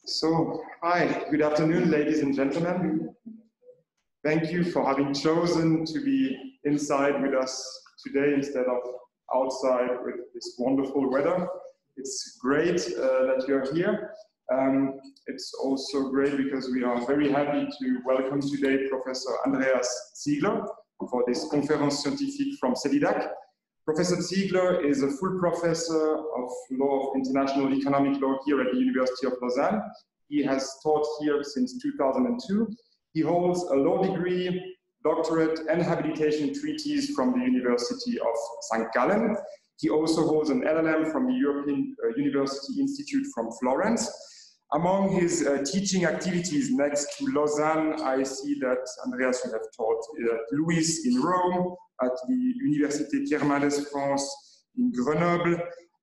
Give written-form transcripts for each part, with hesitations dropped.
So, hi, good afternoon, ladies and gentlemen. Thank you for having chosen to be inside with us today instead of outside with this wonderful weather. It's great that you're here. It's also great because we are very happy to welcome today Professor Andreas Ziegler for this Conférence Scientifique from CEDIDAC. Professor Ziegler is a full professor of law of international economic law here at the University of Lausanne. He has taught here since 2002. He holds a law degree, doctorate and habilitation treaties from the University of St. Gallen. He also holds an LLM from the European University Institute from Florence. Among his teaching activities next to Lausanne, I see that Andreas will have taught at Louis in Rome, at the Université Pierre Mendès France in Grenoble,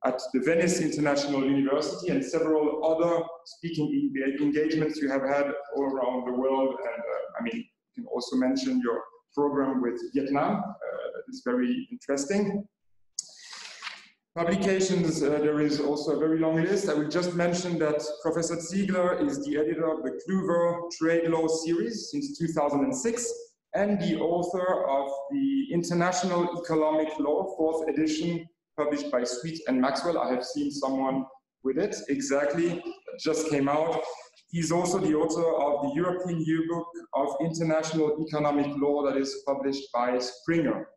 at the Venice International University, and several other speaking engagements you have had all around the world. And I mean, you can also mention your program with Vietnam. That is very interesting. Publications, there is also a very long list. I will just mention that Professor Ziegler is the editor of the Kluwer Trade Law series since 2006 and the author of the International Economic Law 4th edition published by Sweet and Maxwell. I have seen someone with it, exactly, that just came out. He's also the author of the European Yearbook of International Economic Law that is published by Springer.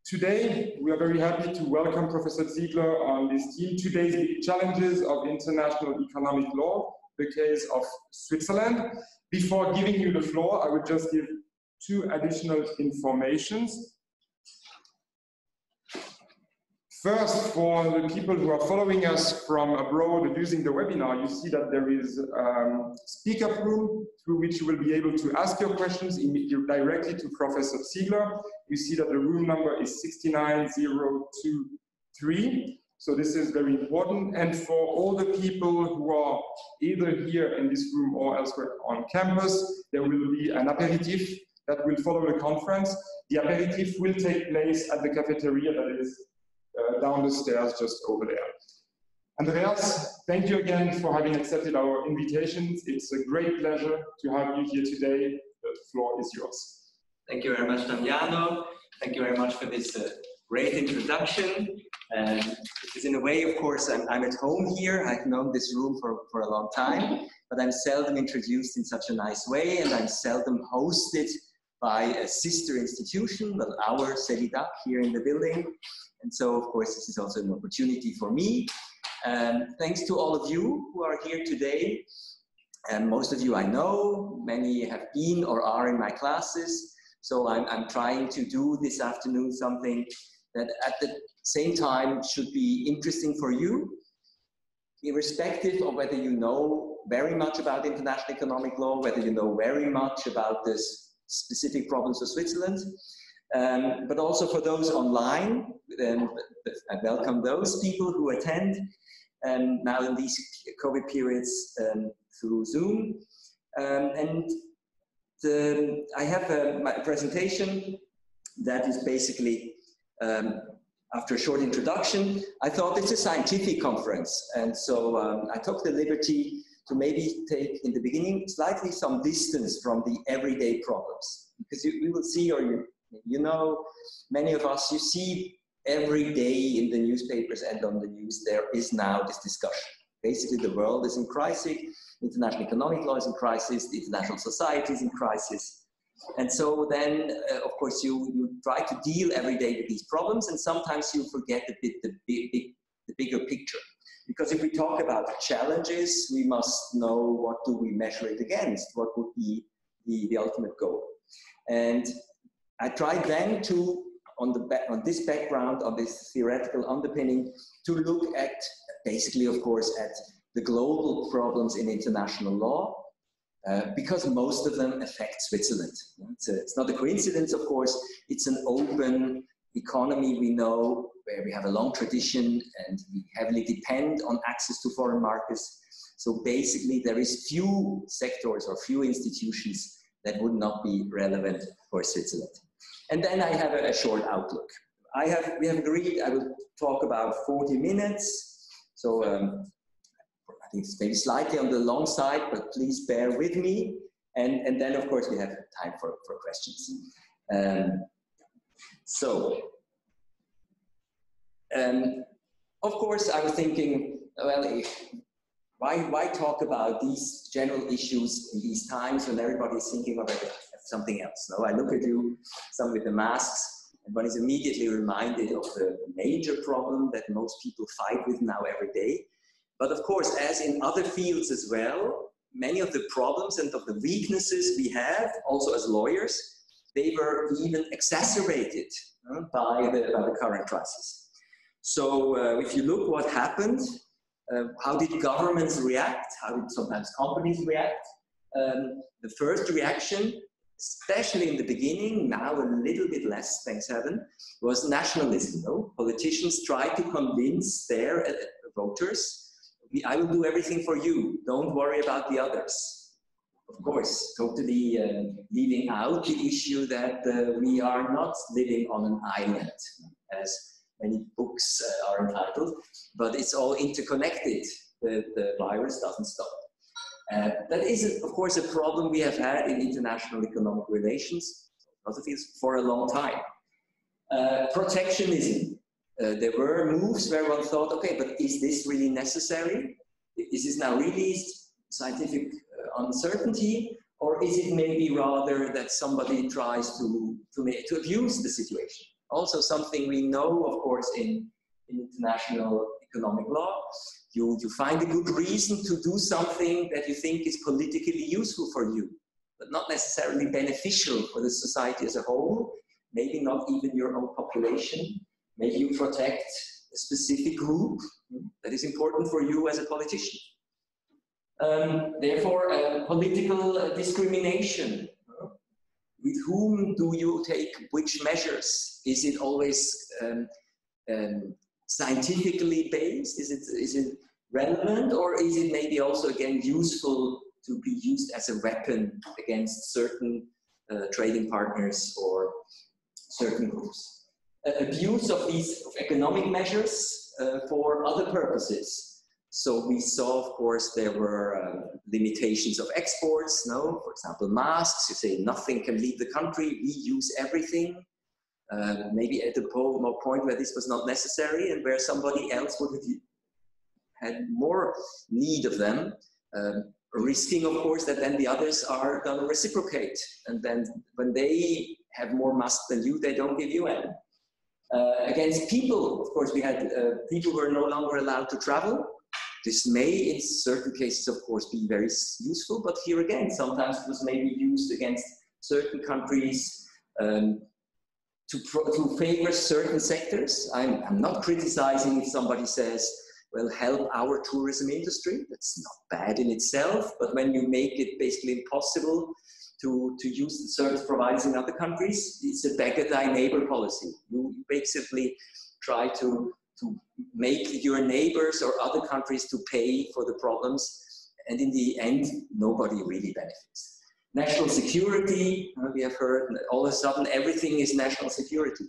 Today, we are very happy to welcome Professor Ziegler on this team. Today's big challenges of international economic law, the case of Switzerland. Before giving you the floor, I would just give two additional informations. First, for the people who are following us from abroad using the webinar, you see that there is a speaker room through which you will be able to ask your questions directly to Professor Ziegler. You see that the room number is 69023. So this is very important. And for all the people who are either here in this room or elsewhere on campus, there will be an aperitif that will follow the conference. The aperitif will take place at the cafeteria that is down the stairs just over there. Andreas, thank you again for having accepted our invitations. It's a great pleasure to have you here today. The floor is yours. Thank you very much, Damiano. Thank you very much for this great introduction. Because in a way, of course, I'm at home here. I've known this room for a long time, but I'm seldom introduced in such a nice way, and I'm seldom hosted by a sister institution, well, our CEDIDAC here in the building. And so, of course, this is also an opportunity for me. Thanks to all of you who are here today. And most of you I know, many have been or are in my classes. So I'm trying to do this afternoon something that at the same time should be interesting for you, irrespective of whether you know very much about international economic law, whether you know very much about this specific problems of Switzerland. But also for those online, I welcome those people who attend now in these COVID periods through Zoom. I have my presentation that is basically, after a short introduction, I thought it's a scientific conference. And so I took the liberty to maybe take in the beginning slightly some distance from the everyday problems. Because we will see, or you know, many of us, you see every day in the newspapers and on the news, there is now this discussion. Basically, the world is in crisis, international economic law is in crisis, the international society is in crisis. And so then, of course, you try to deal every day with these problems, and sometimes you forget a bit the bigger picture. Because if we talk about challenges, we must know what do we measure it against, what would be the ultimate goal. And I tried then to, on this background, on this theoretical underpinning, to look at, basically, of course, at the global problems in international law, because most of them affect Switzerland. It's not a coincidence, of course. It's an open economy, we know, where we have a long tradition and we heavily depend on access to foreign markets. So basically, there is few sectors or few institutions that would not be relevant for Switzerland. And then I have a short outlook. we have agreed I will talk about 40 minutes. So I think it's maybe slightly on the long side, but please bear with me. And then, of course, we have time for questions. Of course, I was thinking, well, why talk about these general issues in these times when everybody is thinking about something else? No, I look at you, some with the masks, and one is immediately reminded of the major problem that most people fight with now every day. But of course, as in other fields as well, many of the problems and of the weaknesses we have, also as lawyers, they were even exacerbated by the current crisis. So if you look what happened, how did governments react? How did sometimes companies react? The first reaction, especially in the beginning, now a little bit less, thanks heaven, was nationalism. No? Politicians tried to convince their voters, I will do everything for you, don't worry about the others. Of course, totally leaving out the issue that we are not living on an island, as many books are entitled, but it's all interconnected. The virus doesn't stop. That is, of course, a problem we have had in international economic relations for a long time. Protectionism. There were moves where one thought, okay, but is this really necessary? Is this now really scientific uncertainty? Or is it maybe rather that somebody tries to abuse the situation? Also something we know, of course, in international economic law. You find a good reason to do something that you think is politically useful for you, but not necessarily beneficial for the society as a whole, maybe not even your own population. Maybe you protect a specific group that is important for you as a politician. Therefore, political discrimination. With whom do you take which measures? Is it always scientifically based? Is it relevant, or is it maybe also again useful to be used as a weapon against certain trading partners or certain groups? Abuse of these economic measures for other purposes. So we saw, of course, there were limitations of exports. No, for example, masks. You say nothing can leave the country. We use everything. Maybe at the point where this was not necessary and where somebody else would have had more need of them, risking, of course, that then the others are going to reciprocate. And then when they have more masks than you, they don't give you any. Against people, of course, we had people who are no longer allowed to travel. This may, in certain cases, of course, be very useful, but here again, sometimes it was maybe used against certain countries to favor certain sectors. I'm not criticizing if somebody says, well, help our tourism industry. That's not bad in itself, but when you make it basically impossible to use the service providers in other countries, it's a beggar thy neighbor policy. You basically try to make your neighbors or other countries to pay for the problems, and in the end, nobody really benefits. National security, we have heard, all of a sudden everything is national security.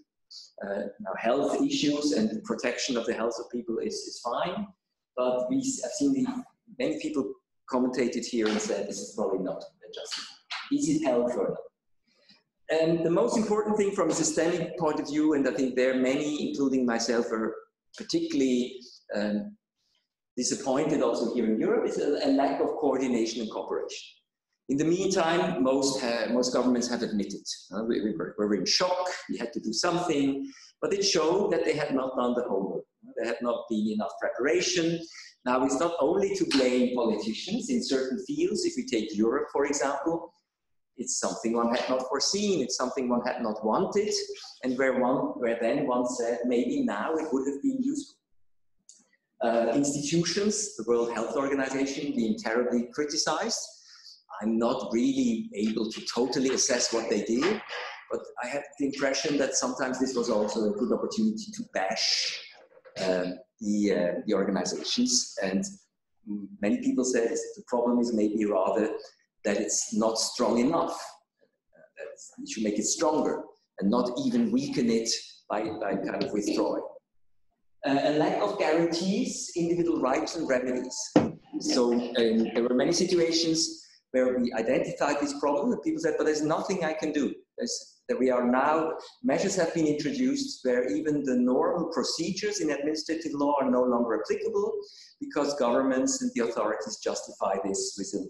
Now health issues and the protection of the health of people is fine, but I've seen many people commentated here and said this is probably not justified. Is it health or not? And the most important thing from a systemic point of view, and I think there are many, including myself, are particularly disappointed also here in Europe, is a lack of coordination and cooperation. In the meantime, most governments have admitted we were in shock, we had to do something, but it showed that they had not done the homework. There had not been enough preparation. Now, it's not only to blame politicians in certain fields. If we take Europe, for example, it's something one had not foreseen, it's something one had not wanted, and where then one said, maybe now it would have been useful. Institutions, the World Health Organization being terribly criticized. I'm not really able to totally assess what they did, but I had the impression that sometimes this was also a good opportunity to bash the organizations. And many people said the problem is maybe rather that it's not strong enough. That you should make it stronger and not even weaken it by kind of withdrawing. A lack of guarantees, individual rights and remedies. So there were many situations where we identified this problem and people said, but there's nothing I can do. That we are now, measures have been introduced where even the normal procedures in administrative law are no longer applicable because governments and the authorities justify this with an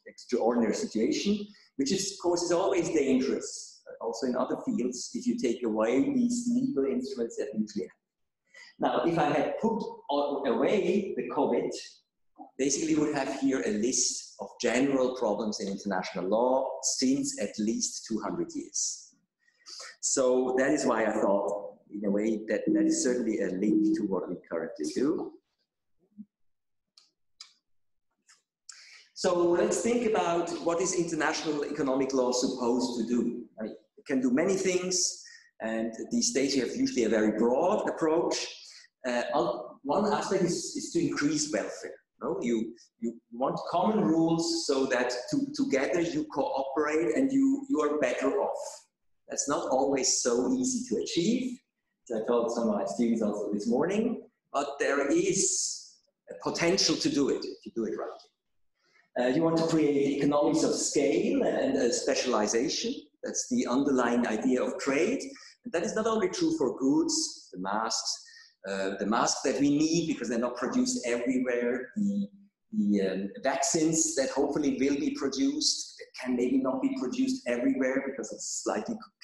extraordinary situation, which is, of course, is always dangerous, also in other fields, if you take away these legal instruments that we usually have. Now, if I had put away the COVID, basically would have here a list of general problems in international law since at least 200 years. So that is why I thought, in a way, that is certainly a link to what we currently do. So let's think about what is international economic law supposed to do. I mean, it can do many things, and these days you have usually a very broad approach. One aspect is to increase welfare. No? You want common rules so that together you cooperate and you are better off. That's not always so easy to achieve. As I told some of my students also this morning, but there is a potential to do it if you do it right. You want to create economies of scale and specialization. That's the underlying idea of trade. And that is not only true for goods, the masks that we need because they're not produced everywhere, the vaccines that hopefully will be produced can maybe not be produced everywhere because it's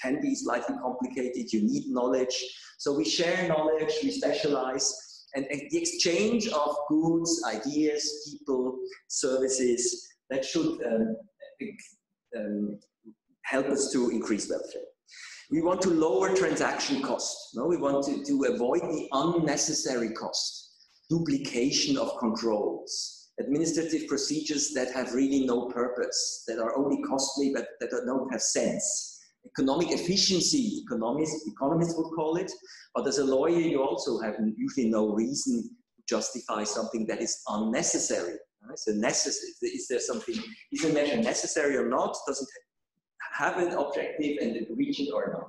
can be slightly complicated. You need knowledge. So we share knowledge, we specialize, and the exchange of goods, ideas, people, services, that should help us to increase welfare. We want to lower transaction costs. No? We want to avoid the unnecessary cost, duplication of controls, administrative procedures that have really no purpose, that are only costly but that don't have sense. Economic efficiency, economists would call it, but as a lawyer you also have usually no reason to justify something that is unnecessary. Right? So is a measure necessary or not? Does it have an objective and reach it or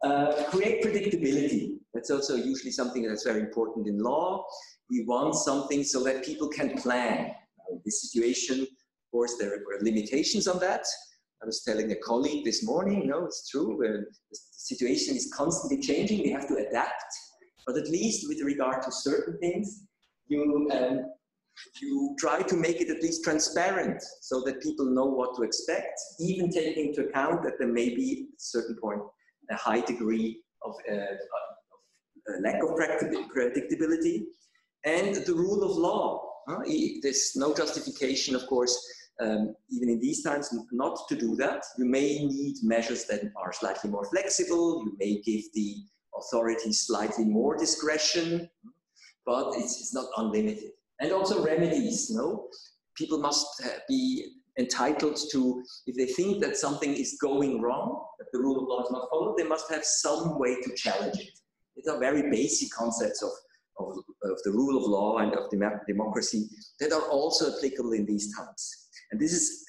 not? Create predictability. That's also usually something that's very important in law. We want something so that people can plan. In this situation, of course, there were limitations on that. I was telling a colleague this morning, no, it's true, the situation is constantly changing, we have to adapt, but at least with regard to certain things, you try to make it at least transparent so that people know what to expect, even taking into account that there may be at a certain point a high degree of lack of predictability. And the rule of law. There's no justification, of course, even in these times, not to do that. You may need measures that are slightly more flexible. You may give the authorities slightly more discretion, but it's not unlimited. And also remedies. No? People must be entitled to, if they think that something is going wrong, that the rule of law is not followed, they must have some way to challenge it. These are very basic concepts of the rule of law and of democracy that are also applicable in these times. And these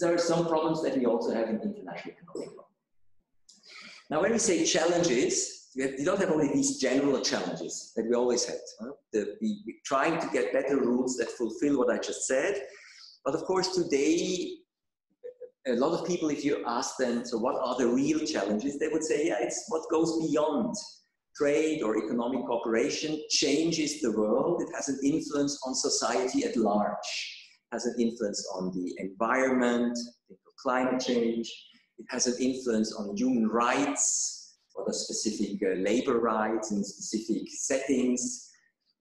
are some problems that we also have in international economic law. Now, when we say challenges, you don't have only these general challenges that we always had. We're trying to get better rules that fulfill what I just said. But of course, today, a lot of people, if you ask them, so what are the real challenges? They would say, yeah, it's what goes beyond trade or economic cooperation, changes the world. It has an influence on society at large, has an influence on the environment, climate change. It has an influence on human rights, or the specific labor rights in specific settings.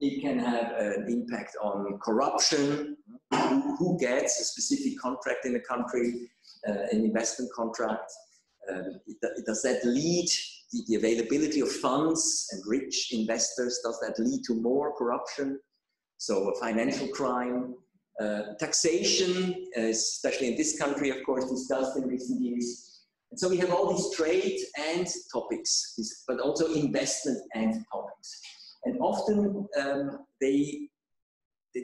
It can have an impact on corruption, who gets a specific contract in a country, an investment contract. Does that lead the availability of funds and rich investors? Does that lead to more corruption? So financial crime, taxation, especially in this country, of course, discussed in recent years. And so we have all these trade and topics, but also investment and topics. And often they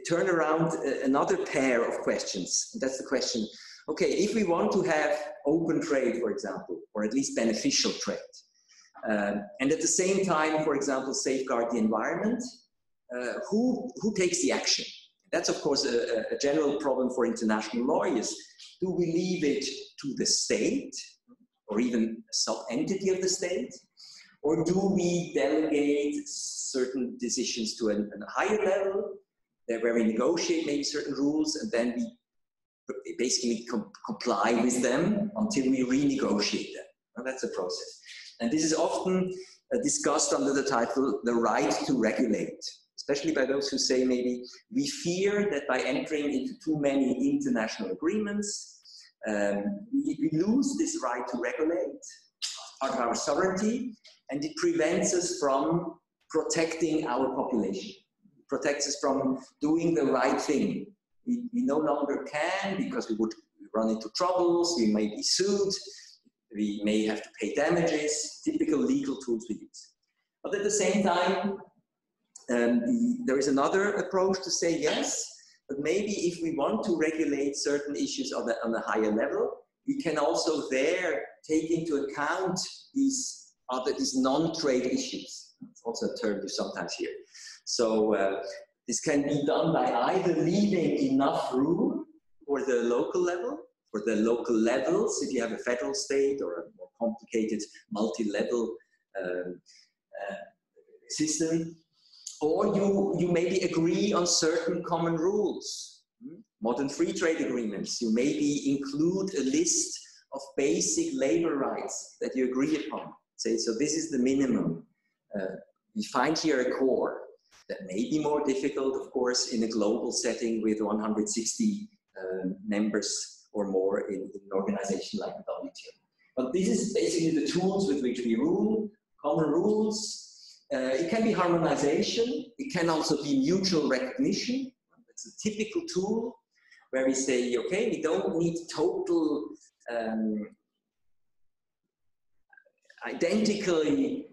turn around another pair of questions. And that's the question, okay, if we want to have open trade, for example, or at least beneficial trade, And at the same time, for example, safeguard the environment. Who takes the action? That's, of course, a general problem for international lawyers. Do we leave it to the state, or even a sub-entity of the state? Or do we delegate certain decisions to a higher level, where we negotiate maybe certain rules, and then we basically comply with them until we renegotiate them? And that's a process. And this is often discussed under the title, the right to regulate, especially by those who say maybe we fear that by entering into too many international agreements, we lose this right to regulate, part of our sovereignty, and it prevents us from protecting our population. It protects us from doing the right thing. We no longer can, because we would run into troubles, we may be sued, we may have to pay damages, typical legal tools we use. But at the same time, there is another approach to say yes, but maybe if we want to regulate certain issues on a higher level, we can also there take into account these non-trade issues. It's also a term you sometimes hear. So this can be done by either leaving enough room for the local level, for the local levels, if you have a federal state or a more complicated multi-level system, or you maybe agree on certain common rules. Modern free trade agreements, you maybe include a list of basic labor rights that you agree upon. Say, so this is the minimum. We find here a core that may be more difficult, of course, in a global setting with 160 members or more in an organization like the WTO. But this is basically the tools with which we rule, common rules. It can be harmonization. It can also be mutual recognition. That's a typical tool where we say, okay, we don't need total identically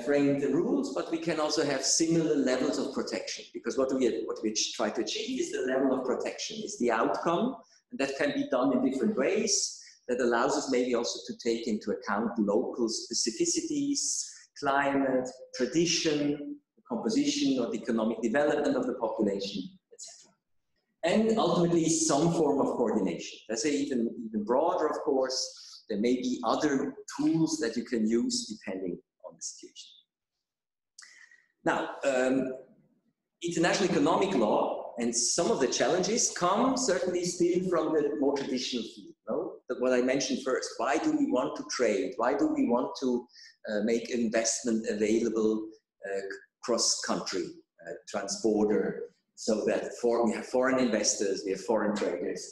framed rules, but we can also have similar levels of protection, because what we try to achieve is the level of protection, is the outcome, and that can be done in different ways. That allows us maybe also to take into account local specificities, climate, tradition, the composition or the economic development of the population, etc. And ultimately some form of coordination. Let's say even broader, of course, there may be other tools that you can use depending on the situation. Now, international economic law and some of the challenges come certainly still from the more traditional field. No? What I mentioned first, why do we want to trade? Why do we want to make investment available cross-country, trans-border, so that we have foreign investors, we have foreign traders.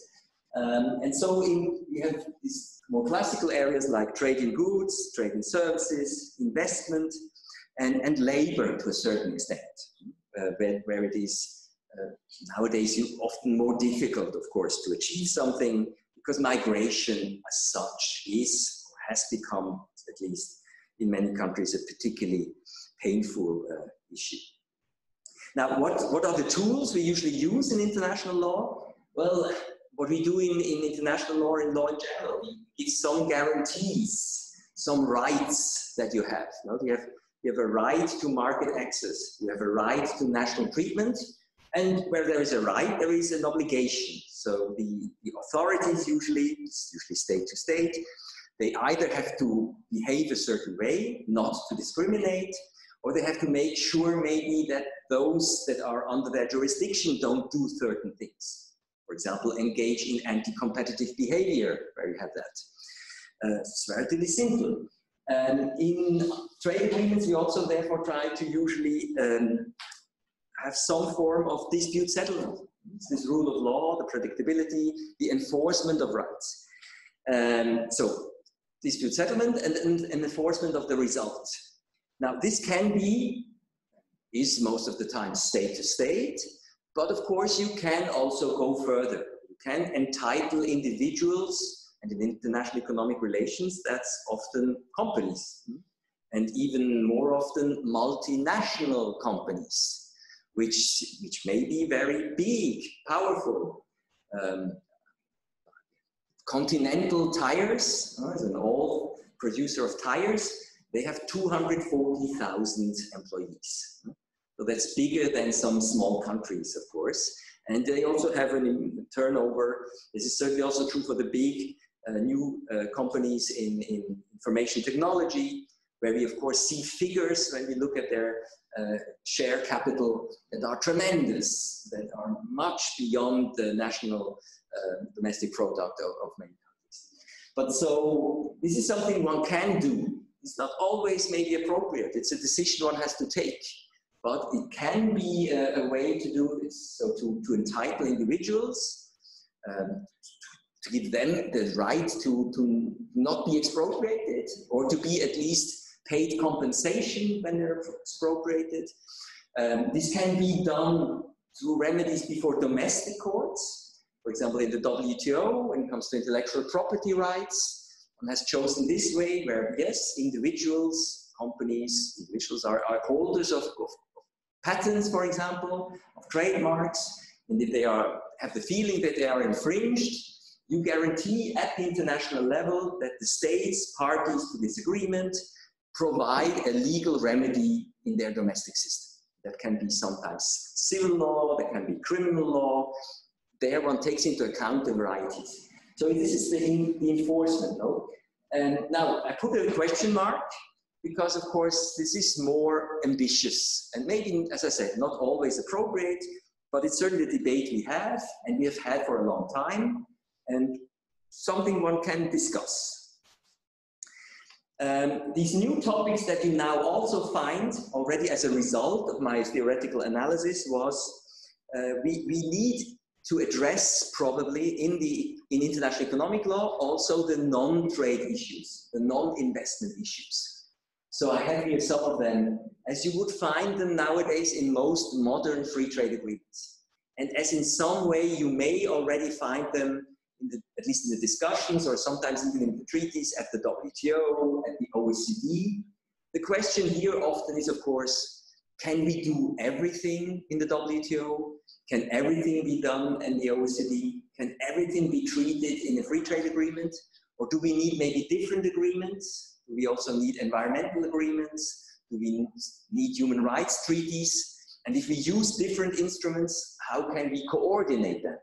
And so we have these more classical areas like trade in goods, trade in services, investment, and labor to a certain extent, where it is nowadays often more difficult, of course, to achieve something, because migration as such is, or has become, at least in many countries, a particularly painful issue. Now, what are the tools we usually use in international law? Well, what we do in international law and law in general, we give some guarantees, some rights that you have. You have a right to market access, you have a right to national treatment, and where there is a right, there is an obligation. So the authorities usually state to state, they either have to behave a certain way, not to discriminate, or they have to make sure maybe that those that are under their jurisdiction don't do certain things. For example, engage in anti-competitive behavior, where you have that. It's relatively simple. In trade agreements, we also therefore try to usually have some form of dispute settlement. It's this rule of law, the predictability, the enforcement of rights. So dispute settlement and enforcement of the result. Now this is most of the time state to state, but of course you can also go further. You can entitle individuals, and in international economic relations, that's often companies, and even more often multinational companies, which may be very big, powerful. Continental Tires is an old producer of tires. They have 240,000 employees. So that's bigger than some small countries, of course. And they also have a turnover. This is certainly also true for the big new companies in information technology, where we of course see figures when we look at their share capital that are tremendous, that are much beyond the national domestic product of many countries. But so this is something one can do. It's not always maybe appropriate. It's a decision one has to take. But it can be a way to do this, so to entitle individuals, to give them the right to not be expropriated, or to be at least paid compensation when they're expropriated. This can be done through remedies before domestic courts. For example, in the WTO, when it comes to intellectual property rights, one has chosen this way, where yes, individuals, companies, individuals are holders of patents, for example, of trademarks, and if they have the feeling that they are infringed, you guarantee at the international level that the states, parties to this agreement, provide a legal remedy in their domestic system. That can be sometimes civil law, that can be criminal law. There one takes into account the varieties. So this is the enforcement, no? And now I put a question mark, because of course this is more ambitious and maybe, as I said, not always appropriate, but it's certainly a debate we have and we have had for a long time, and something one can discuss. These new topics that you now also find already as a result of my theoretical analysis was we need to address probably in international economic law also the non-trade issues, the non-investment issues. So I have here some of them, as you would find them nowadays in most modern free trade agreements. And as in some way you may already find them, at least in the discussions, or sometimes even in the treaties at the WTO, at the OECD. The question here often is, of course, can we do everything in the WTO? Can everything be done in the OECD? Can everything be treated in a free trade agreement? Or do we need maybe different agreements? Do we also need environmental agreements? Do we need human rights treaties? And if we use different instruments, how can we coordinate them?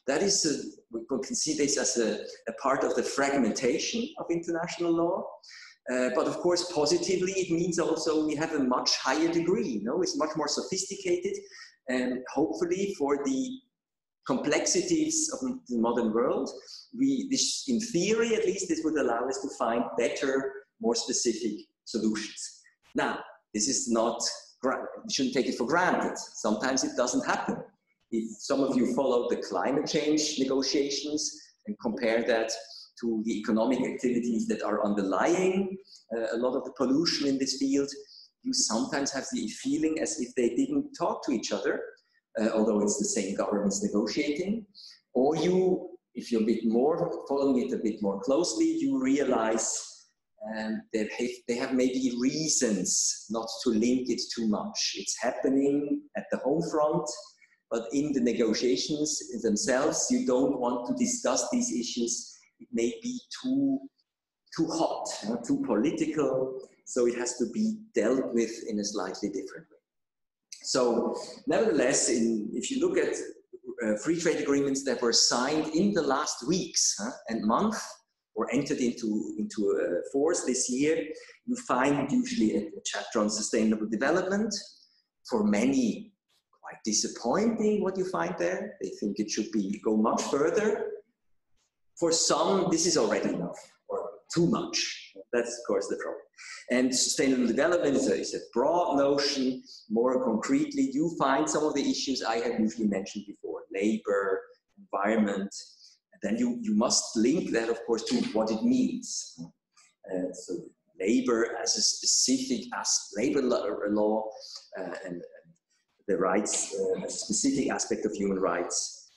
That is, we can see this as a part of the fragmentation of international law. But of course, positively, it means also we have a much higher degree. It's much more sophisticated. And hopefully for the complexities of the modern world, this, in theory at least, this would allow us to find better, more specific solutions. Now, this is not, we shouldn't take it for granted. Sometimes it doesn't happen. If some of you follow the climate change negotiations and compare that to the economic activities that are underlying a lot of the pollution in this field, you sometimes have the feeling as if they didn't talk to each other, although it's the same governments negotiating. Or you, if you're a bit more, following it a bit more closely, you realize they have maybe reasons not to link it too much. It's happening at the home front, but in the negotiations themselves, you don't want to discuss these issues. It may be too hot, too political, so it has to be dealt with in a slightly different way. So nevertheless, if you look at free trade agreements that were signed in the last weeks and month, or entered into force this year, you find usually a chapter on sustainable development. For many, quite disappointing what you find there. They think it should go much further. For some, this is already enough, or too much. That's, of course, the problem. And sustainable development is a broad notion. More concretely, you find some of the issues I have usually mentioned before: labor, environment. And then you must link that, of course, to what it means. So labor as a specific labor law and the rights as a specific aspect of human rights,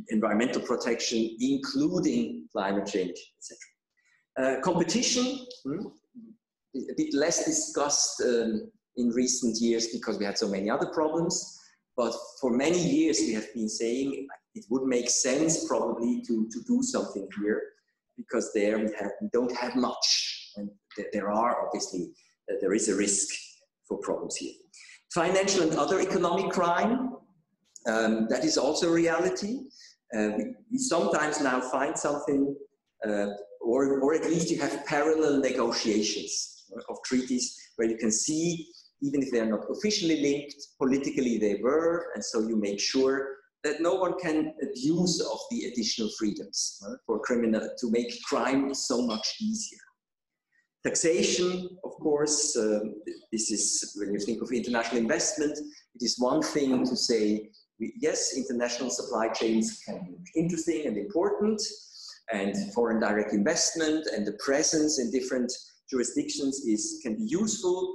environmental protection, including climate change, etc. Competition, a bit less discussed in recent years because we had so many other problems. But for many years we have been saying it would make sense probably to do something here, because there we don't have much. And there are obviously, there is a risk for problems here. Financial and other economic crime, that is also a reality. We sometimes now find something, or at least you have parallel negotiations of treaties where you can see, even if they are not officially linked, politically they were, and so you make sure that no one can abuse of the additional freedoms for criminal, to make crime so much easier. Taxation, of course, this is, when you think of international investment, it is one thing to say, yes, international supply chains can be interesting and important, and foreign direct investment and the presence in different jurisdictions can be useful,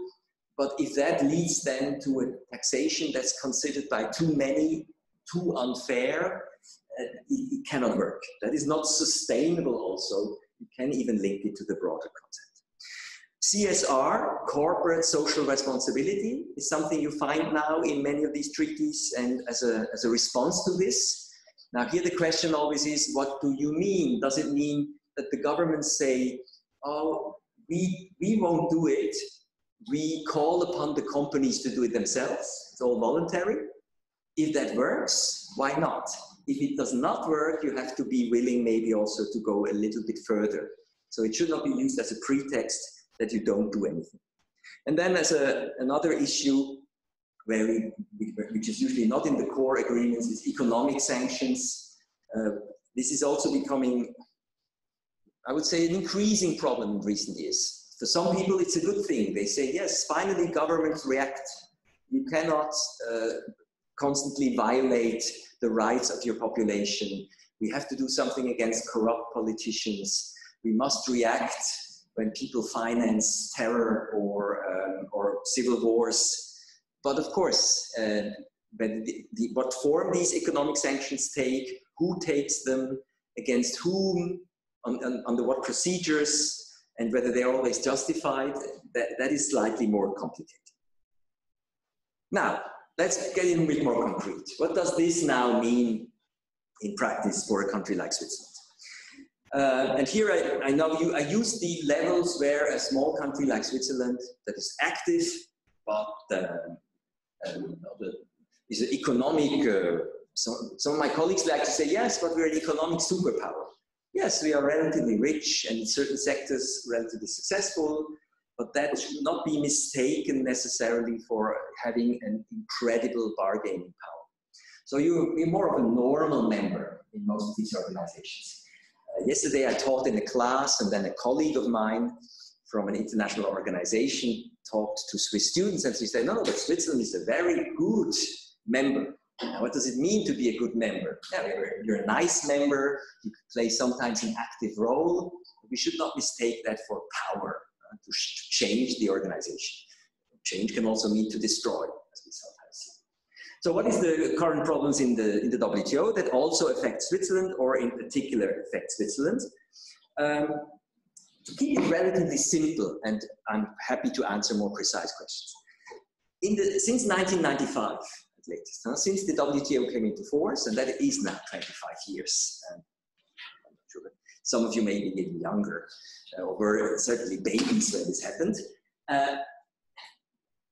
but if that leads then to a taxation that's considered by too many too unfair, it cannot work. That is not sustainable also. You can even link it to the broader concept. CSR, corporate social responsibility, is something you find now in many of these treaties and as a response to this. Now here the question always is, what do you mean? Does it mean that the governments say, oh, we won't do it, we call upon the companies to do it themselves, it's all voluntary? If that works, why not? If it does not work, you have to be willing maybe also to go a little bit further. So it should not be used as a pretext that you don't do anything. And then as another issue, which is usually not in the core agreements, is economic sanctions. This is also becoming, I would say, an increasing problem in recent years. For some people, it's a good thing. They say, yes, finally governments react. You cannot constantly violate the rights of your population. We have to do something against corrupt politicians. We must react when people finance terror or civil wars. But of course, what form these economic sanctions take, who takes them, against whom, under what procedures, and whether they're always justified, that is slightly more complicated. Now, let's get in a bit more concrete. What does this now mean in practice for a country like Switzerland? And here I use the levels where a small country like Switzerland that is active, but is an economic, some of my colleagues like to say, yes, but we're an economic superpower. Yes, we are relatively rich and in certain sectors relatively successful, but that should not be mistaken necessarily for having an incredible bargaining power. So you're more of a normal member in most of these organizations. Yesterday I taught in a class, and then a colleague of mine from an international organization talked to Swiss students, and she said, no, but Switzerland is a very good member. Now, what does it mean to be a good member? Yeah, you're a nice member, you can play sometimes an active role. We should not mistake that for power, to change the organization. Change can also mean to destroy, as we sometimes see. So what is the current problems in the WTO that also affect Switzerland, or in particular affect Switzerland? To keep it relatively simple, and I'm happy to answer more precise questions. Since 1995, at latest, since the WTO came into force, and that is now 25 years, I'm not sure, but some of you may be even younger, or were certainly babies when this happened.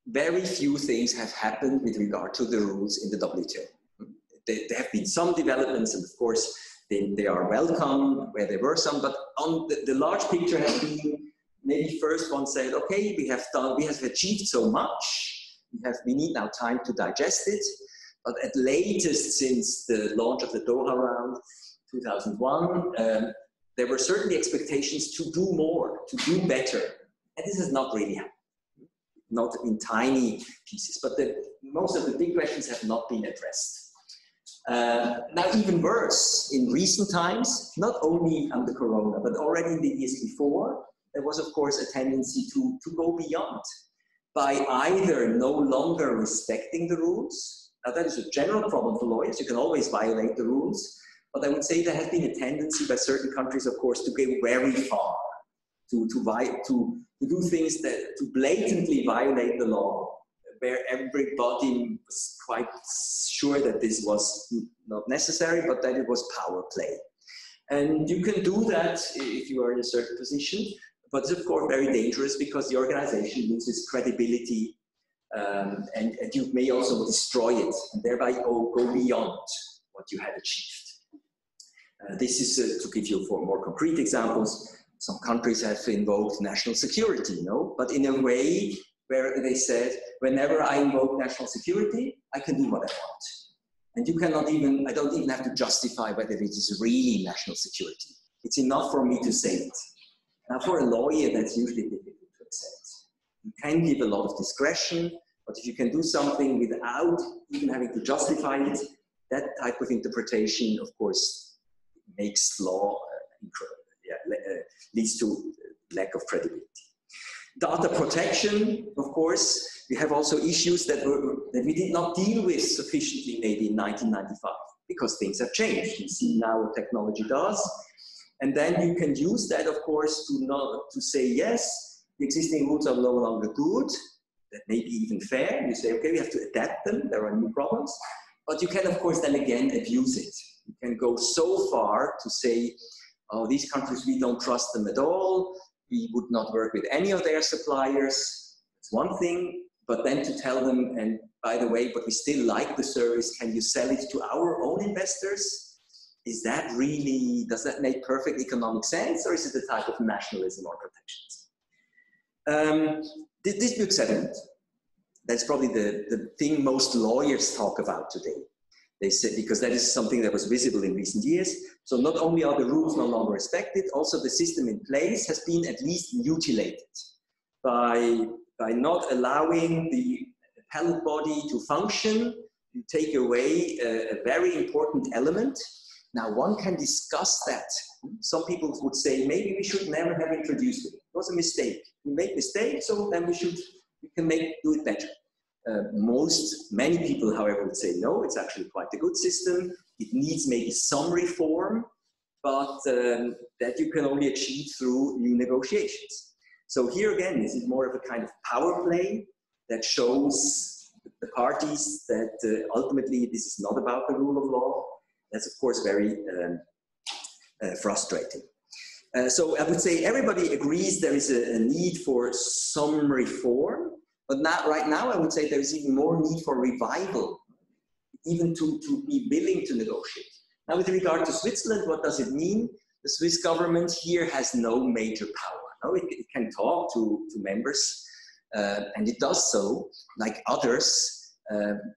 Very few things have happened with regard to the rules in the WTO. There have been some developments, and of course, they are welcome where there were some, but on the large picture has been, maybe first one said, okay, we have achieved so much, we need now time to digest it, but at latest since the launch of the Doha round, 2001, there were certainly expectations to do more, to do better, and this has not really happened. Not in tiny pieces, but most of the big questions have not been addressed. Now, even worse, in recent times, not only under Corona, but already in the years before, there was, of course, a tendency to go beyond by either no longer respecting the rules. Now, that is a general problem for lawyers. You can always violate the rules, but I would say there has been a tendency by certain countries, of course, to go very far, to do things to blatantly violate the law, where everybody was quite sure that this was not necessary, but that it was power play. And you can do that if you are in a certain position, but it's of course very dangerous because the organization loses credibility, and you may also destroy it and thereby go beyond what you had achieved. This is to give you four more concrete examples. Some countries have invoked national security, you know, but in a way where they said, whenever I invoke national security, I can do what I want. And you cannot even, I don't even have to justify whether it is really national security. It's enough for me to say it. Now for a lawyer, that's usually difficult to accept. You can give a lot of discretion, but if you can do something without even having to justify it, that type of interpretation, of course, makes law, leads to lack of credibility. Data protection, of course, we have also issues that we did not deal with sufficiently maybe in 1995, because things have changed. You see now what technology does. And then you can use that, of course, to say, yes, the existing rules are no longer good. That may be even fair. You say, okay, we have to adapt them. There are new problems. But you can, of course, then again abuse it. You can go so far to say, oh, these countries, we don't trust them at all. We would not work with any of their suppliers. That's one thing. But then to tell them, and by the way, but we still like the service, can you sell it to our own investors? Is that really, does that make perfect economic sense, or is it a type of nationalism or protectionism? Dispute settlement. That's probably the thing most lawyers talk about today. They say, because that is something that was visible in recent years. So not only are the rules no longer respected, also the system in place has been at least mutilated by not allowing the appellate body to function. You take away a very important element. Now, one can discuss that. Some people would say, maybe we should never have introduced it. It was a mistake. We made mistakes, so then we can do it better. Many people, however, would say, no, it's actually quite a good system. It needs maybe some reform, but that you can only achieve through new negotiations. So here again, this is more of a kind of power play that shows the parties that ultimately this is not about the rule of law. That's, of course, very frustrating. So I would say everybody agrees there is a need for some reform, but right now I would say there is even more need for revival, even to be willing to negotiate. Now with regard to Switzerland, what does it mean? The Swiss government here has no major power. No, it can talk to members, and it does so, like others,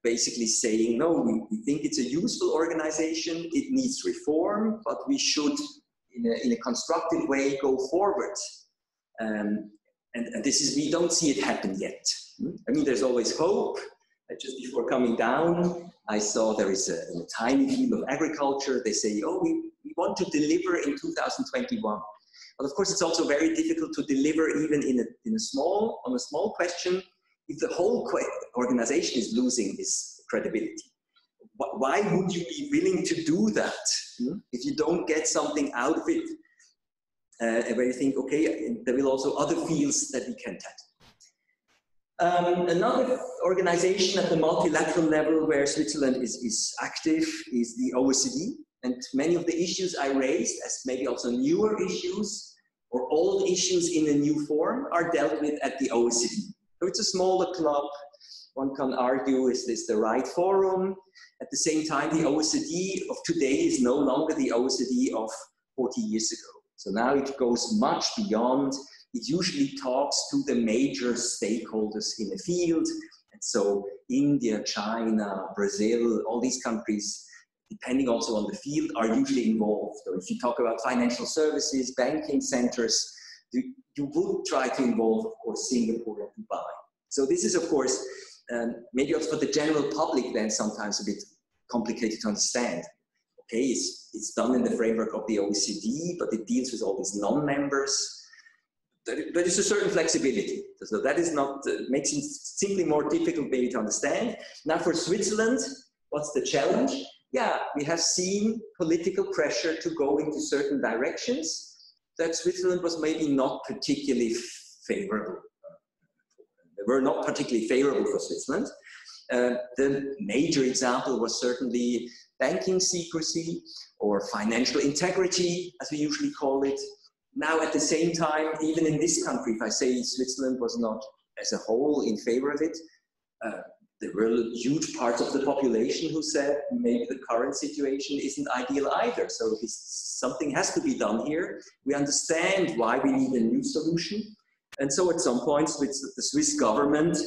basically saying, no, we think it's a useful organization, it needs reform, but we should, in a constructive way, go forward. And this is, we don't see it happen yet. I mean, there's always hope. Just before coming down, I saw there is a tiny field of agriculture. They say, oh, we want to deliver in 2021. But of course, it's also very difficult to deliver even on a small question, if the whole organization is losing its credibility. Why would you be willing to do that if you don't get something out of it? Where you think, okay, there will also other fields that we can tackle. Another organization at the multilateral level where Switzerland is active is the OECD. And many of the issues I raised as maybe also newer issues or old issues in a new form are dealt with at the OECD. So it's a smaller club. One can argue, is this the right forum? At the same time, the OECD of today is no longer the OECD of 40 years ago. So now it goes much beyond. It usually talks to the major stakeholders in the field. And so India, China, Brazil, all these countries, depending also on the field, are usually involved. So if you talk about financial services, banking centers, you would try to involve, of course, Singapore and Dubai. So this is, of course, maybe also for the general public then sometimes a bit complicated to understand. Okay, it's done in the framework of the OECD, but it deals with all these non-members. There is a certain flexibility. So that is not, makes it simply more difficult maybe to understand. Now for Switzerland, what's the challenge? Yeah, we have seen political pressure to go into certain directions that Switzerland was maybe not particularly favorable. They were not particularly favorable for Switzerland. The major example was certainly banking secrecy or financial integrity, as we usually call it. Now, at the same time, even in this country, if I say Switzerland was not as a whole in favor of it, there were huge parts of the population who said maybe the current situation isn't ideal either. So something has to be done here. We understand why we need a new solution. And so at some points, the Swiss government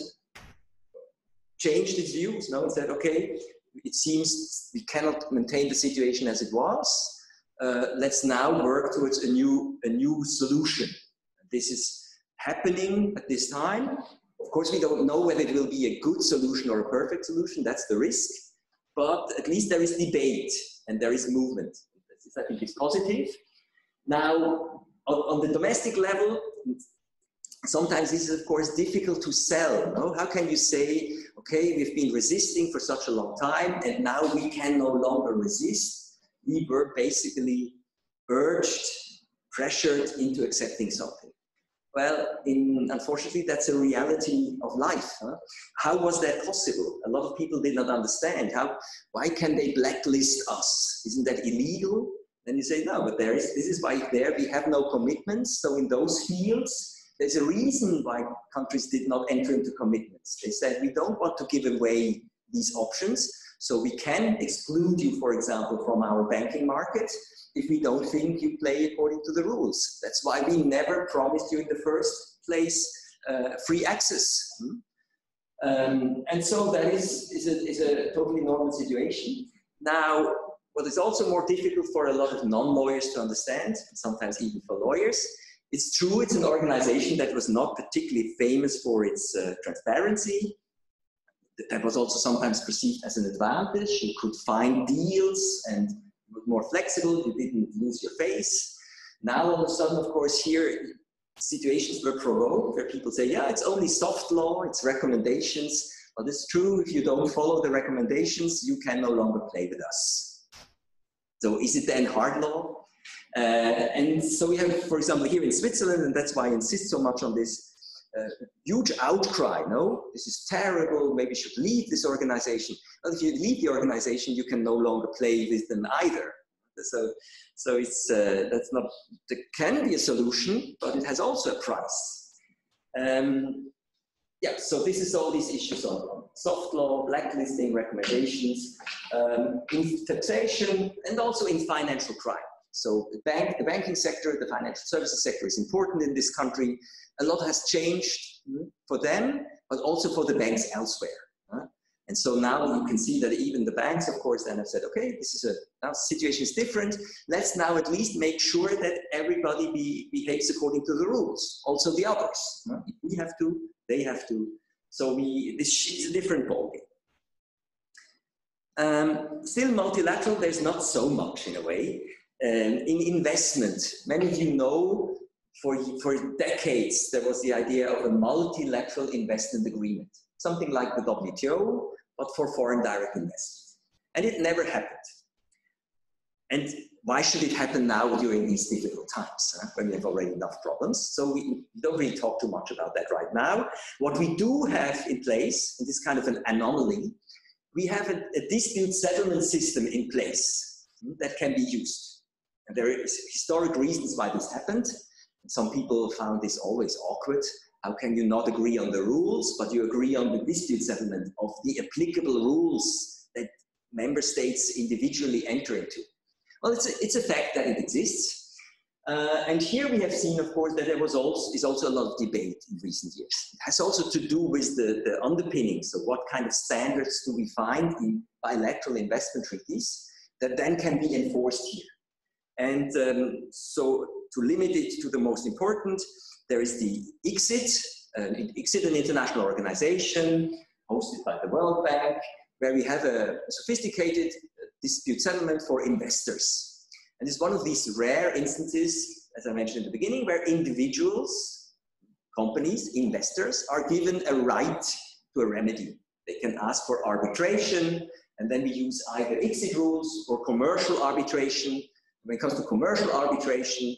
changed its views, and said, okay, it seems we cannot maintain the situation as it was. Let's now work towards a new solution. This is happening at this time. Of course, we don't know whether it will be a good solution or a perfect solution. That's the risk. But at least there is debate and there is movement. This, I think, is positive. Now, on the domestic level, sometimes this is, of course, difficult to sell. No? How can you say, okay, we've been resisting for such a long time and now we can no longer resist? We were basically urged, pressured into accepting something. Well, unfortunately, that's a reality of life. Huh? How was that possible? A lot of people did not understand. Why can they blacklist us? Isn't that illegal? Then you say, no, but this is why we have no commitments. So in those fields, there's a reason why countries did not enter into commitments. They said, we don't want to give away these options. So we can exclude you, for example, from our banking market if we don't think you play according to the rules. That's why we never promised you in the first place free access. And so that is a totally normal situation. Now, what is also more difficult for a lot of non-lawyers to understand, sometimes even for lawyers, it's true it's an organization that was not particularly famous for its transparency. That was also sometimes perceived as an advantage. You could find deals and were more flexible, you didn't lose your face. Now all of a sudden, of course, here situations were provoked where people say, yeah, it's only soft law, it's recommendations. But it's true, if you don't follow the recommendations, you can no longer play with us. So is it then hard law? And so we have, for example, here in Switzerland, and that's why I insist so much on this, huge outcry, no, this is terrible, maybe you should leave this organization. Well, if you leave the organization, you can no longer play with them either. So it's, that's not, there can be a solution, but it has also a price. Yeah, so this is all these issues on soft law, blacklisting, recommendations, in taxation, and also in financial crime. So the banking sector, the financial services sector is important in this country. A lot has changed for them, but also for the banks elsewhere. And so now you can see that even the banks, of course, then have said, okay, this is now the situation is different. Let's now at least make sure that everybody behaves according to the rules. Also the others. If we have to, they have to. So this is a different ballgame. Still multilateral, there's not so much in a way. In investment, many of you know, for decades, there was the idea of a multilateral investment agreement, something like the WTO, but for foreign direct investment. And it never happened. And why should it happen now during these difficult times, when we have already enough problems? So we don't really talk too much about that right now. What we do have in place, in this kind of an anomaly, we have a dispute settlement system in place that can be used. And there is historic reasons why this happened. Some people found this always awkward. How can you not agree on the rules, but you agree on the dispute settlement of the applicable rules that member states individually enter into? Well, it's a fact that it exists. And here we have seen, of course, that there is also a lot of debate in recent years. It has also to do with the underpinnings of what kind of standards do we find in bilateral investment treaties that then can be enforced here. And so to limit it to the most important, there is the ICSID, an international organization hosted by the World Bank, where we have a sophisticated dispute settlement for investors. And it's one of these rare instances, as I mentioned in the beginning, where individuals, companies, investors are given a right to a remedy. They can ask for arbitration, and then we use either ICSID rules or commercial arbitration. When it comes to commercial arbitration,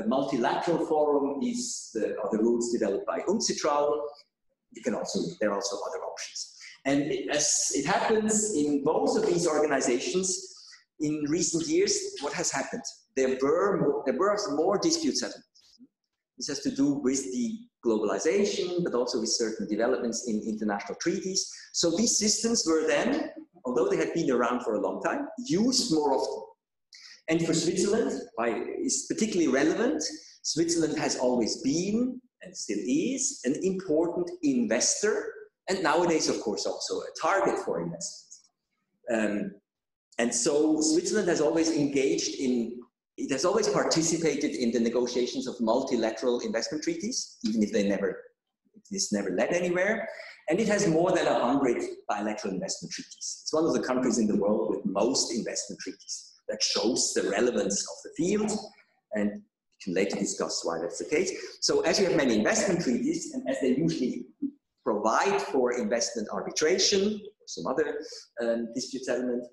a multilateral forum are the rules developed by UNCITRAL. There are also other options. And as it happens in both of these organizations, in recent years, what has happened? There were more dispute settlements. This has to do with the globalization, but also with certain developments in international treaties. So these systems were then, although they had been around for a long time, used more often. And for Switzerland, is particularly relevant. Switzerland has always been, and still is, an important investor, and nowadays, of course, also a target for investments. And so Switzerland has always engaged in, it has always participated in the negotiations of multilateral investment treaties, even if this never led anywhere. And it has more than 100 bilateral investment treaties. It's one of the countries in the world with most investment treaties. That shows the relevance of the field, and we can later discuss why that's the case. So as you have many investment treaties, and as they usually provide for investment arbitration, or some other dispute settlement,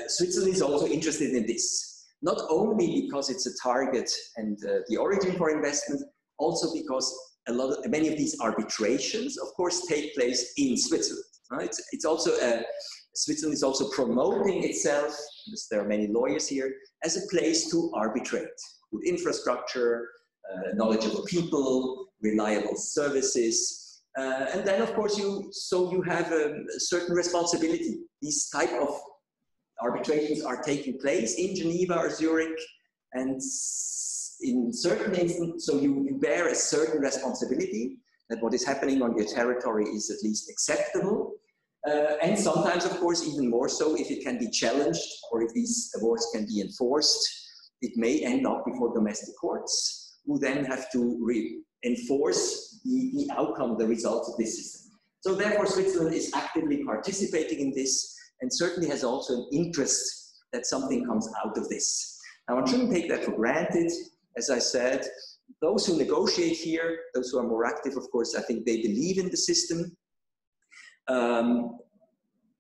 Switzerland is also interested in this. Not only because it's a target and the origin for investment, also because many of these arbitrations, of course, take place in Switzerland. Right? It's also Switzerland is also promoting itself, because there are many lawyers here, as a place to arbitrate with infrastructure, knowledgeable people, reliable services, and then, of course, you have a certain responsibility. These type of arbitrations are taking place in Geneva or Zurich, and in certain instances, so you bear a certain responsibility that what is happening on your territory is at least acceptable. And sometimes, of course, even more so if it can be challenged or if these awards can be enforced, it may end up before domestic courts, who then have to enforce the outcome, the results of this system. So therefore, Switzerland is actively participating in this and certainly has also an interest that something comes out of this. Now, one shouldn't take that for granted. As I said, those who negotiate here, those who are more active, of course, I think they believe in the system.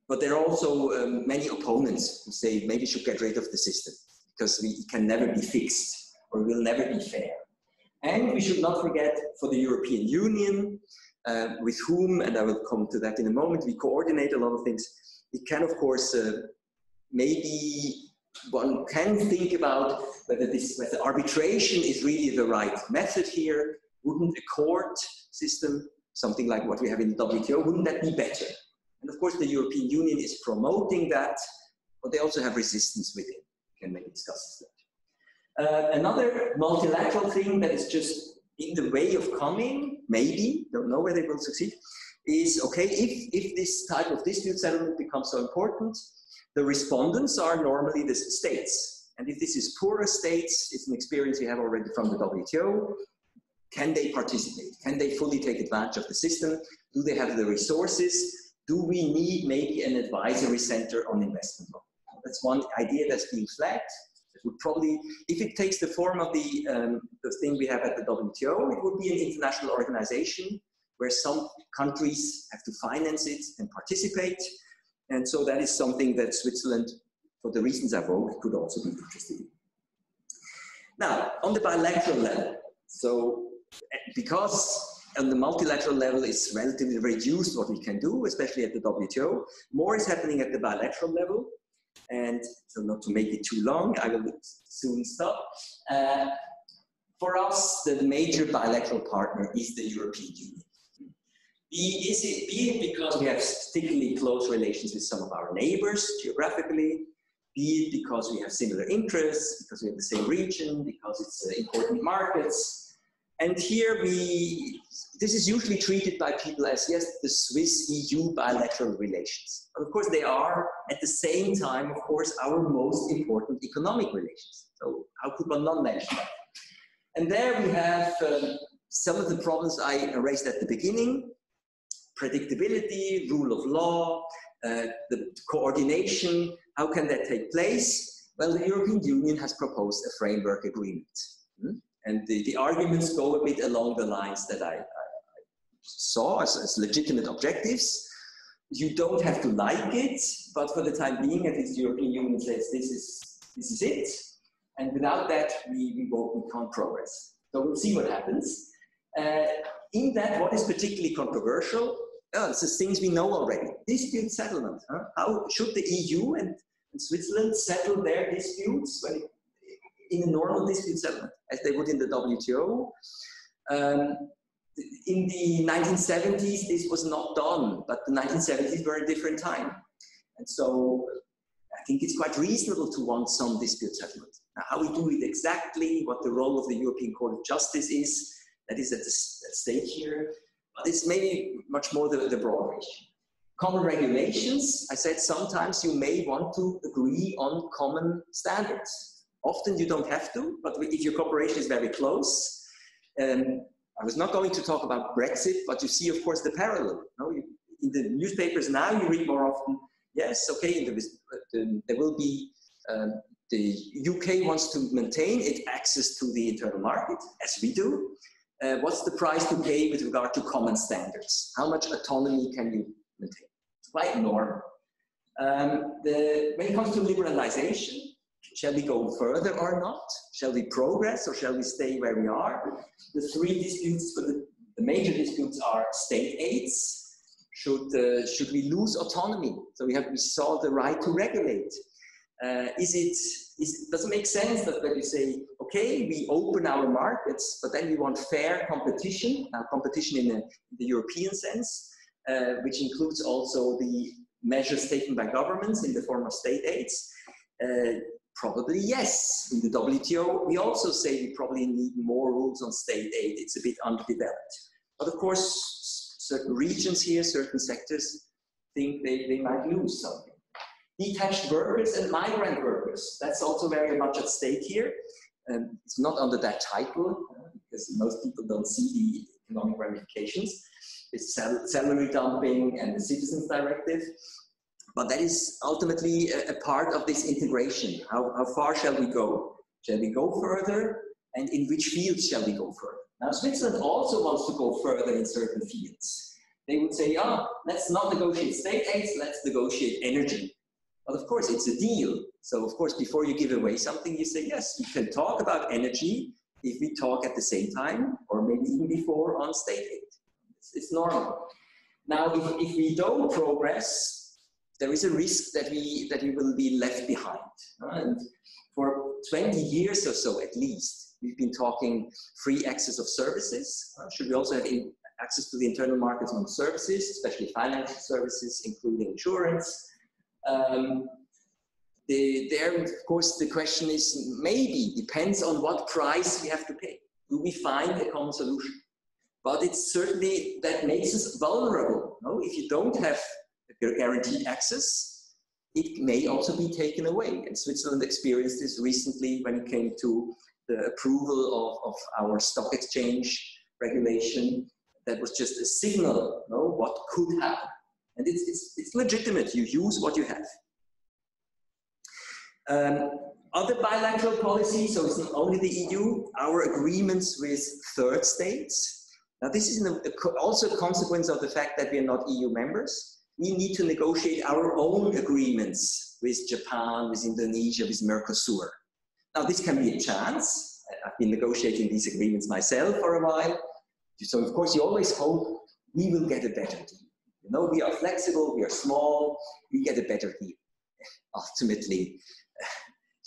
But there are also many opponents who say maybe we should get rid of the system because it can never be fixed or will never be fair. And we should not forget, for the European Union, with whom, and I will come to that in a moment, we coordinate a lot of things. It can, of course, maybe one can think about whether arbitration is really the right method here. Wouldn't a court system, something like what we have in the WTO, wouldn't that be better? And of course, the European Union is promoting that, but they also have resistance within. We can maybe discuss that. Another multilateral thing that is just in the way of coming, maybe, don't know whether it will succeed, is, okay, if this type of dispute settlement becomes so important, the respondents are normally the states. And if this is poorer states, it's an experience we have already from the WTO, can they participate? Can they fully take advantage of the system? Do they have the resources? Do we need maybe an advisory center on investment law? That's one idea that's being flagged. It would probably, if it takes the form of the thing we have at the WTO, it would be an international organization where some countries have to finance it and participate. And so that is something that Switzerland, for the reasons I wrote, could also be interested in. Now, on the bilateral level, so because on the multilateral level it's relatively reduced what we can do, especially at the WTO, more is happening at the bilateral level. And so not to make it too long, I will soon stop. For us, the major bilateral partner is the European Union. Be it because we have particularly close relations with some of our neighbors geographically, be it because we have similar interests, because we have the same region, because it's important markets. And here this is usually treated by people as, yes, the Swiss-EU bilateral relations. But of course, they are, at the same time, of course, our most important economic relations. So how could one not mention that? And there we have some of the problems I raised at the beginning: predictability, rule of law, the coordination. How can that take place? Well, the European Union has proposed a framework agreement. And the arguments go a bit along the lines that I saw as legitimate objectives. You don't have to like it, but for the time being, at least the European Union says this is it. And without that, we can't progress. So we'll see what happens. In that, what is particularly controversial? It's the things we know already. Dispute settlement. How should the EU and in Switzerland settle their disputes in a normal dispute settlement, as they would in the WTO. In the 1970s, this was not done, but the 1970s were a different time. And so I think it's quite reasonable to want some dispute settlement. Now, how we do it exactly, what the role of the European Court of Justice is, that is at stake here. But it's maybe much more the broader issue. Common regulations, I said sometimes you may want to agree on common standards. Often you don't have to, but if your cooperation is very close, I was not going to talk about Brexit, but you see, of course, the parallel. No? In the newspapers now, you read more often, yes, okay, there will be, the UK wants to maintain its access to the internal market, as we do. What's the price to pay with regard to common standards? How much autonomy can you maintain? It's quite normal. When it comes to liberalization, shall we go further or not? Shall we progress or shall we stay where we are? The three disputes, the major disputes are state aids. Should we lose autonomy? So we saw the right to regulate. Does it make sense that when you say, okay, we open our markets, but then we want fair competition, competition in the European sense, which includes also the measures taken by governments in the form of state aids? Probably yes. In the WTO, we also say we probably need more rules on state aid. It's a bit underdeveloped. But of course, certain regions here, certain sectors think they might lose something. Detached workers and migrant workers, that's also very much at stake here. It's not under that title, because most people don't see the economic ramifications. It's salary dumping and the Citizens Directive. But that is ultimately a part of this integration. How far shall we go? Shall we go further? And in which fields shall we go further? Now, Switzerland also wants to go further in certain fields. They would say, let's not negotiate state aids, let's negotiate energy. But of course, it's a deal. So of course, before you give away something, you say, yes, you can talk about energy if we talk at the same time, or maybe even before on state aid. It's normal. Now, if we don't progress, there is a risk that we will be left behind. And for 20 years or so, at least, we've been talking free access of services. Should we also have access to the internal markets on services, especially financial services, including insurance? There, of course, the question is maybe, depends on what price we have to pay. Do we find a common solution? But it's certainly, that makes us vulnerable. No? If you don't have guaranteed access, it may also be taken away. And Switzerland experienced this recently when it came to the approval of our stock exchange regulation. That was just a signal, what could happen. And it's legitimate, you use what you have. Other bilateral policies, so it's not only the EU, our agreements with third states. Now this is also a consequence of the fact that we are not EU members. We need to negotiate our own agreements with Japan, with Indonesia, with Mercosur. Now this can be a chance. I've been negotiating these agreements myself for a while. So of course you always hope we will get a better deal. We are flexible, we are small, we get a better deal. Ultimately,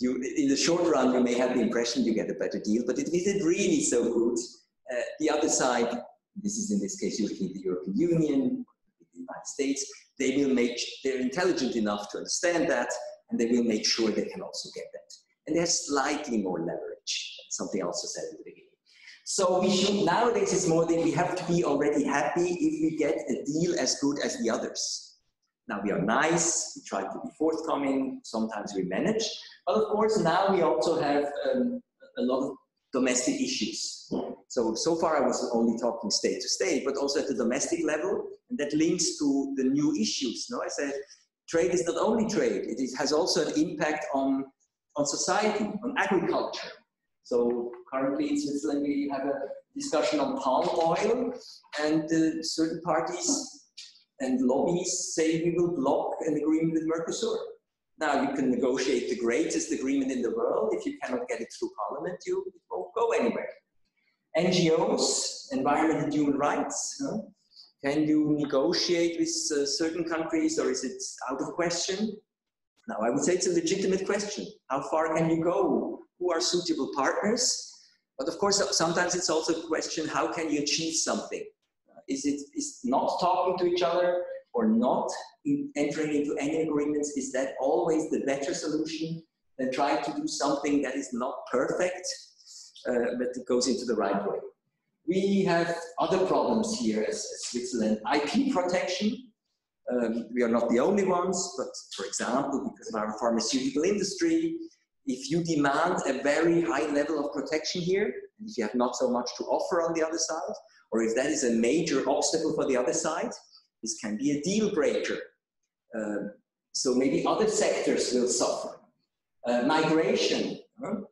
in the short run, you may have the impression you get a better deal, but is it really so good? The other side, this is in this case usually the European Union, the United States, they're intelligent enough to understand that, and they will make sure they can also get that. And they have slightly more leverage, something I also said at the beginning. So nowadays it's more that we have to be already happy if we get a deal as good as the others. Now we are nice, we try to be forthcoming, sometimes we manage, but of course now we also have a lot of domestic issues. So far I was only talking state to state, but also at the domestic level, and that links to the new issues. I said trade is not only trade, it has also an impact on society, on agriculture. So currently in Switzerland we have a discussion on palm oil, and certain parties and lobbies say we will block an agreement with Mercosur. Now you can negotiate the greatest agreement in the world. If you cannot get it through parliament, it won't go anywhere. NGOs, environment and human rights. Can you negotiate with certain countries, or is it out of question? Now, I would say it's a legitimate question. How far can you go? Who are suitable partners? But of course, sometimes it's also a question, how can you achieve something? Is not talking to each other or not entering into any agreements, is that always the better solution than trying to do something that is not perfect, but it goes into the right way? We have other problems here as Switzerland. IP protection. We are not the only ones, but for example, because of our pharmaceutical industry, if you demand a very high level of protection here, and if you have not so much to offer on the other side, or if that is a major obstacle for the other side, this can be a deal breaker. So maybe other sectors will suffer. Migration.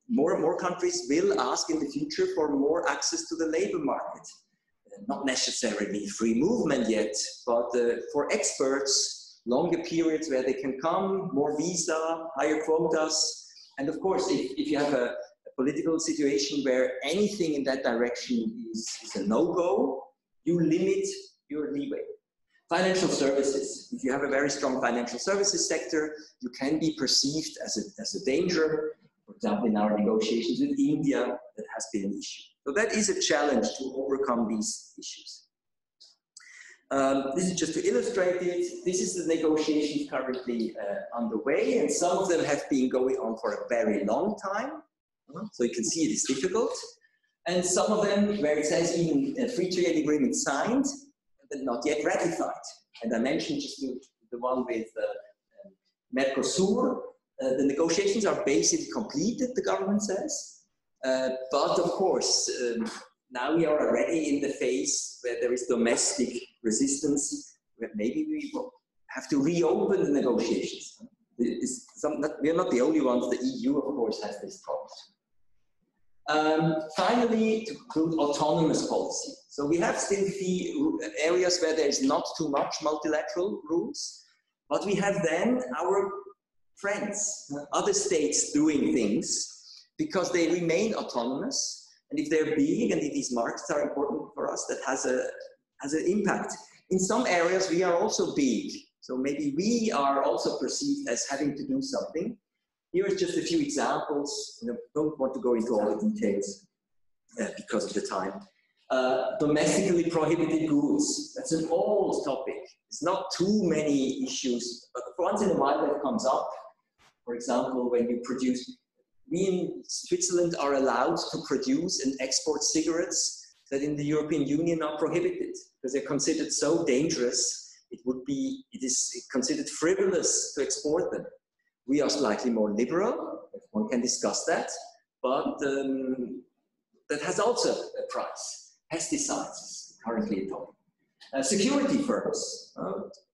More and more countries will ask in the future for more access to the labor market. Not necessarily free movement yet, but for experts, longer periods where they can come, more visa, higher quotas. And of course, if you have a political situation where anything in that direction is a no-go, you limit your leeway. Financial services. If you have a very strong financial services sector, you can be perceived as a danger. For example, in our negotiations with India, that has been an issue. So that is a challenge to overcome these issues. This is just to illustrate it. This is the negotiations currently underway, and some of them have been going on for a very long time. So you can see it is difficult. And some of them where it says even a free trade agreement signed, but not yet ratified. And I mentioned just the one with Mercosur. The negotiations are basically completed, the government says. But of course, now we are already in the phase where there is domestic resistance, where maybe we will have to reopen the negotiations. We are not the only ones. The EU, of course, has this problem. Finally, to conclude, autonomous policy. So we have still the areas where there is not too much multilateral rules, but we have then our friends, other states doing things because they remain autonomous. And if they're big and if these markets are important for us, that has an impact. In some areas, we are also big. So maybe we are also perceived as having to do something. Here is just a few examples. I don't want to go into all the details because of the time. Domestically prohibited goods. That's an old topic. It's not too many issues, but once in a while that comes up. For example, when you produce, we in Switzerland are allowed to produce and export cigarettes that in the European Union are prohibited because they're considered so dangerous. It is considered frivolous to export them. We are slightly more liberal, if one can discuss that, but that has also a price. Pesticides, currently a topic. Security firms.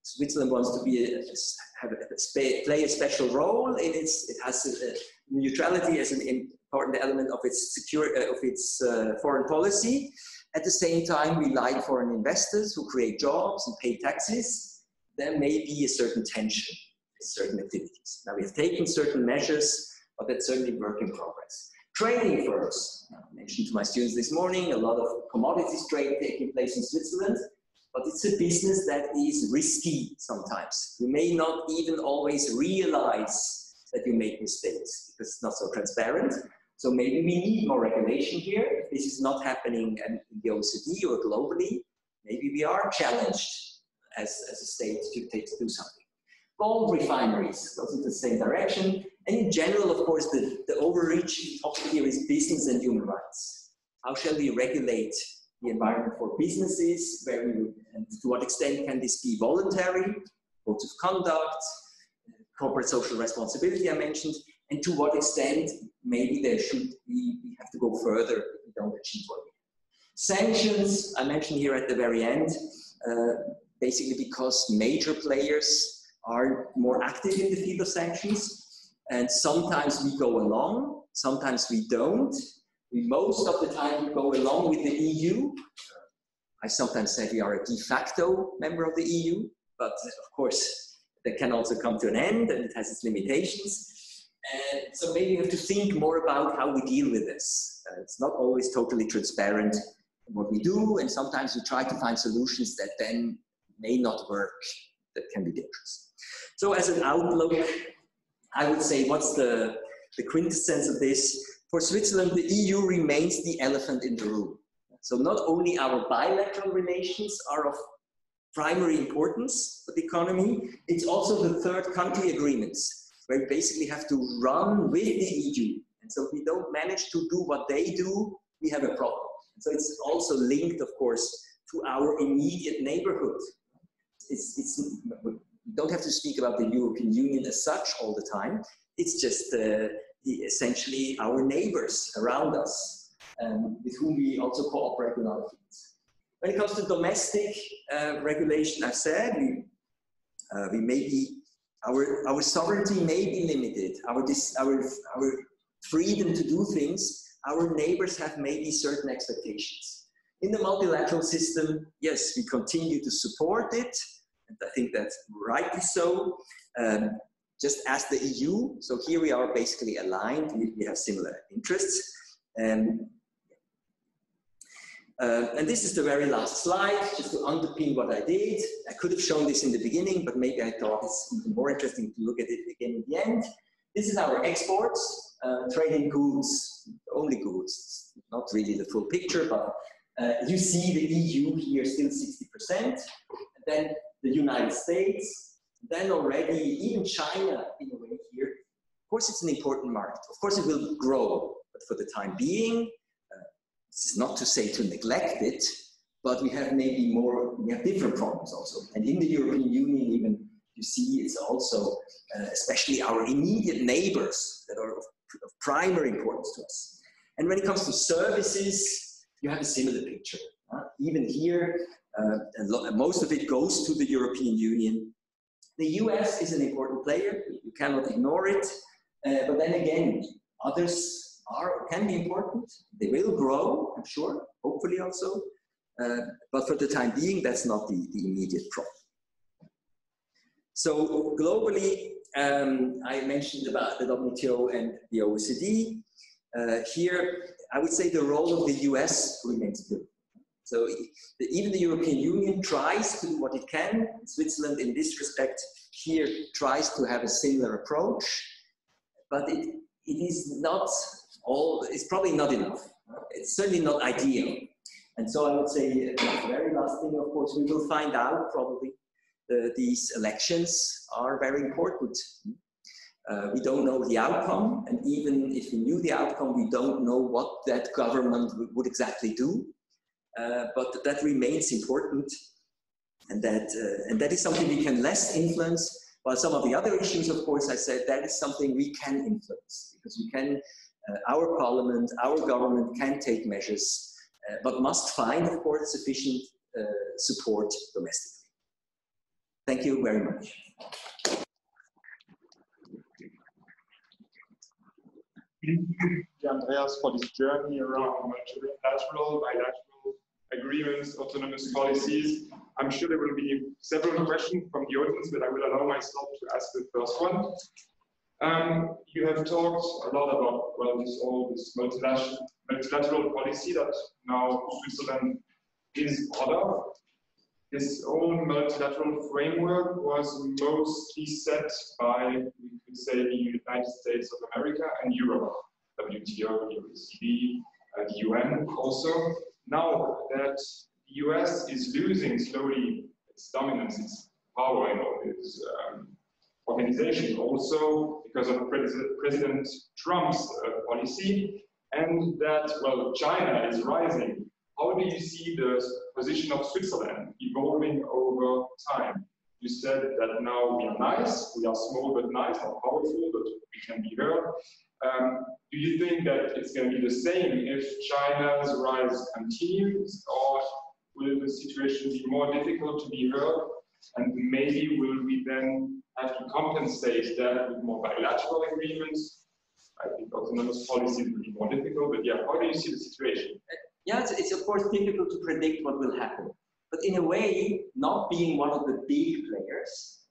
Switzerland wants to play a special role in it has neutrality as an important element of its foreign policy. At the same time, we like foreign investors who create jobs and pay taxes. There may be a certain tension in certain activities. Now, we have taken certain measures, but that's certainly work in progress. Trading firms. I mentioned to my students this morning, a lot of commodities trade taking place in Switzerland, but it's a business that is risky sometimes. You may not even always realize that you make mistakes because it's not so transparent. So maybe we need more regulation here. If this is not happening in the OECD or globally, maybe we are challenged as a state to do something. Gold refineries goes into the same direction. And in general, of course, the overreaching topic here is business and human rights. How shall we regulate the environment for businesses? And to what extent can this be voluntary? Codes of conduct, corporate social responsibility I mentioned, and to what extent maybe we have to go further if we don't achieve what we want. Sanctions, I mentioned here at the very end, basically because major players are more active in the field of sanctions. And sometimes we go along, sometimes we don't. Most of the time we go along with the EU. I sometimes say we are a de facto member of the EU, but of course that can also come to an end and it has its limitations. And so maybe we have to think more about how we deal with this. It's not always totally transparent in what we do, and sometimes we try to find solutions that then may not work, that can be dangerous. So as an outlook, I would say, what's the quintessence of this? For Switzerland, the EU remains the elephant in the room. So not only our bilateral relations are of primary importance for the economy, it's also the third country agreements, where we basically have to run with the EU. And so if we don't manage to do what they do, we have a problem. And so it's also linked, of course, to our immediate neighborhood. We don't have to speak about the European Union as such all the time. It's just essentially our neighbors around us, with whom we also cooperate in other fields. When it comes to domestic regulation, I've said we may be, our sovereignty may be limited, our freedom to do things. Our neighbors have maybe certain expectations. In the multilateral system, yes, we continue to support it, and I think that's rightly so, just as the EU. So here we are basically aligned, we have similar interests. And this is the very last slide, just to underpin what I did. I could have shown this in the beginning, but maybe I thought it's even more interesting to look at it again in the end. This is our exports, trading goods, only goods, not really the full picture, but you see the EU here still 60%, and then the United States, then already even China in a way here. Of course it's an important market, of course it will grow, but for the time being, this is not to say to neglect it, but we have maybe more, we have different problems also. And in the European Union even, you see it's also, especially our immediate neighbors that are of primary importance to us. And when it comes to services, you have a similar picture. Even here, most of it goes to the European Union. The US is an important player, you cannot ignore it, but then again, others can be important. They will grow, I'm sure, hopefully also, but for the time being, that's not the immediate problem. So globally, I mentioned about the WTO and the OECD. Here, I would say the role of the US remains good. So even the European Union tries to do what it can. Switzerland, in this respect, here tries to have a similar approach, but it is not all, it's probably not enough. It's certainly not ideal. And so I would say the very last thing, of course, we will find out probably. These elections are very important. We don't know the outcome, and even if we knew the outcome, we don't know what that government would exactly do. But that remains important, and that is something we can less influence. While some of the other issues, of course, I said that is something we can influence, because we can, our parliament, our government can take measures, but must find, of course, sufficient support domestically. Thank you very much. Thank you, Andreas, for this journey around multilateral, bilateral agreements, autonomous policies. I'm sure there will be several questions from the audience, but I will allow myself to ask the first one. You have talked a lot about, well, this multilateral policy that now Switzerland is part of. This own multilateral framework was mostly set by, we could say, the United States of America and Europe, WTO, OECD, the UN also. Now that the US is losing slowly its dominance, its power in its organization, also because of President Trump's policy, and that, well, China is rising. How do you see the position of Switzerland evolving over time? You said that now we are nice, we are small but nice, not powerful, but we can be heard. Do you think that it's going to be the same if China's rise continues, or will the situation be more difficult to be heard? And maybe will we then have to compensate that with more bilateral agreements? I think autonomous policies will be more difficult, but yeah, how do you see the situation? Yeah, it's of course difficult to predict what will happen. But in a way, not being one of the big players,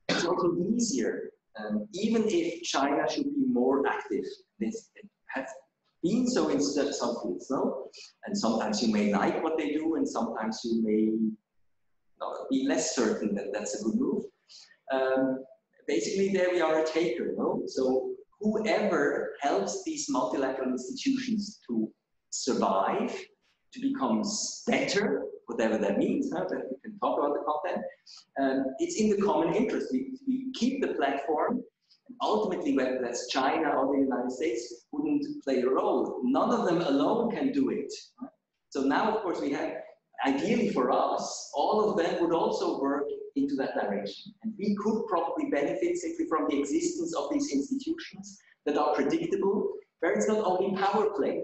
it's also easier. Even if China should be more active, it has been so in some fields, no? And sometimes you may like what they do, and sometimes you may not be less certain that that's a good move. basically there we are a taker, no? So whoever helps these multilateral institutions to survive, to become better, whatever that means, that we can talk about the content, it's in the common interest. We keep the platform, and ultimately, whether that's China or the United States, wouldn't play a role. None of them alone can do it. Right? So now, of course, we have, ideally for us, all of them would also work into that direction. And we could probably benefit simply from the existence of these institutions that are predictable, where it's not only power play.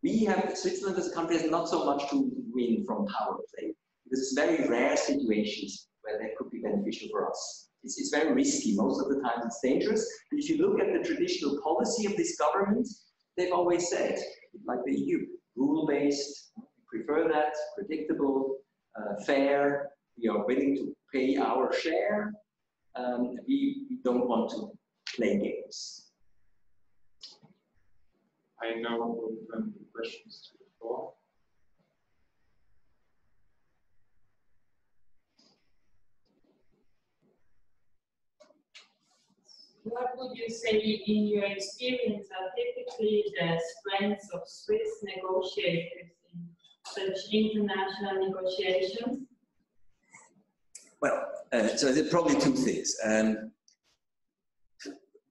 We have, Switzerland as a country has not so much to win from power play, because it's very rare situations where that could be beneficial for us. It's very risky. Most of the time it's dangerous. And if you look at the traditional policy of this government, they've always said, like the EU, rule-based, we prefer that, predictable, fair, we are willing to pay our share, we don't want to play games. I now open the questions to the floor. What would you say in your experience are typically the strengths of Swiss negotiators in such international negotiations? Well, so there are probably two things.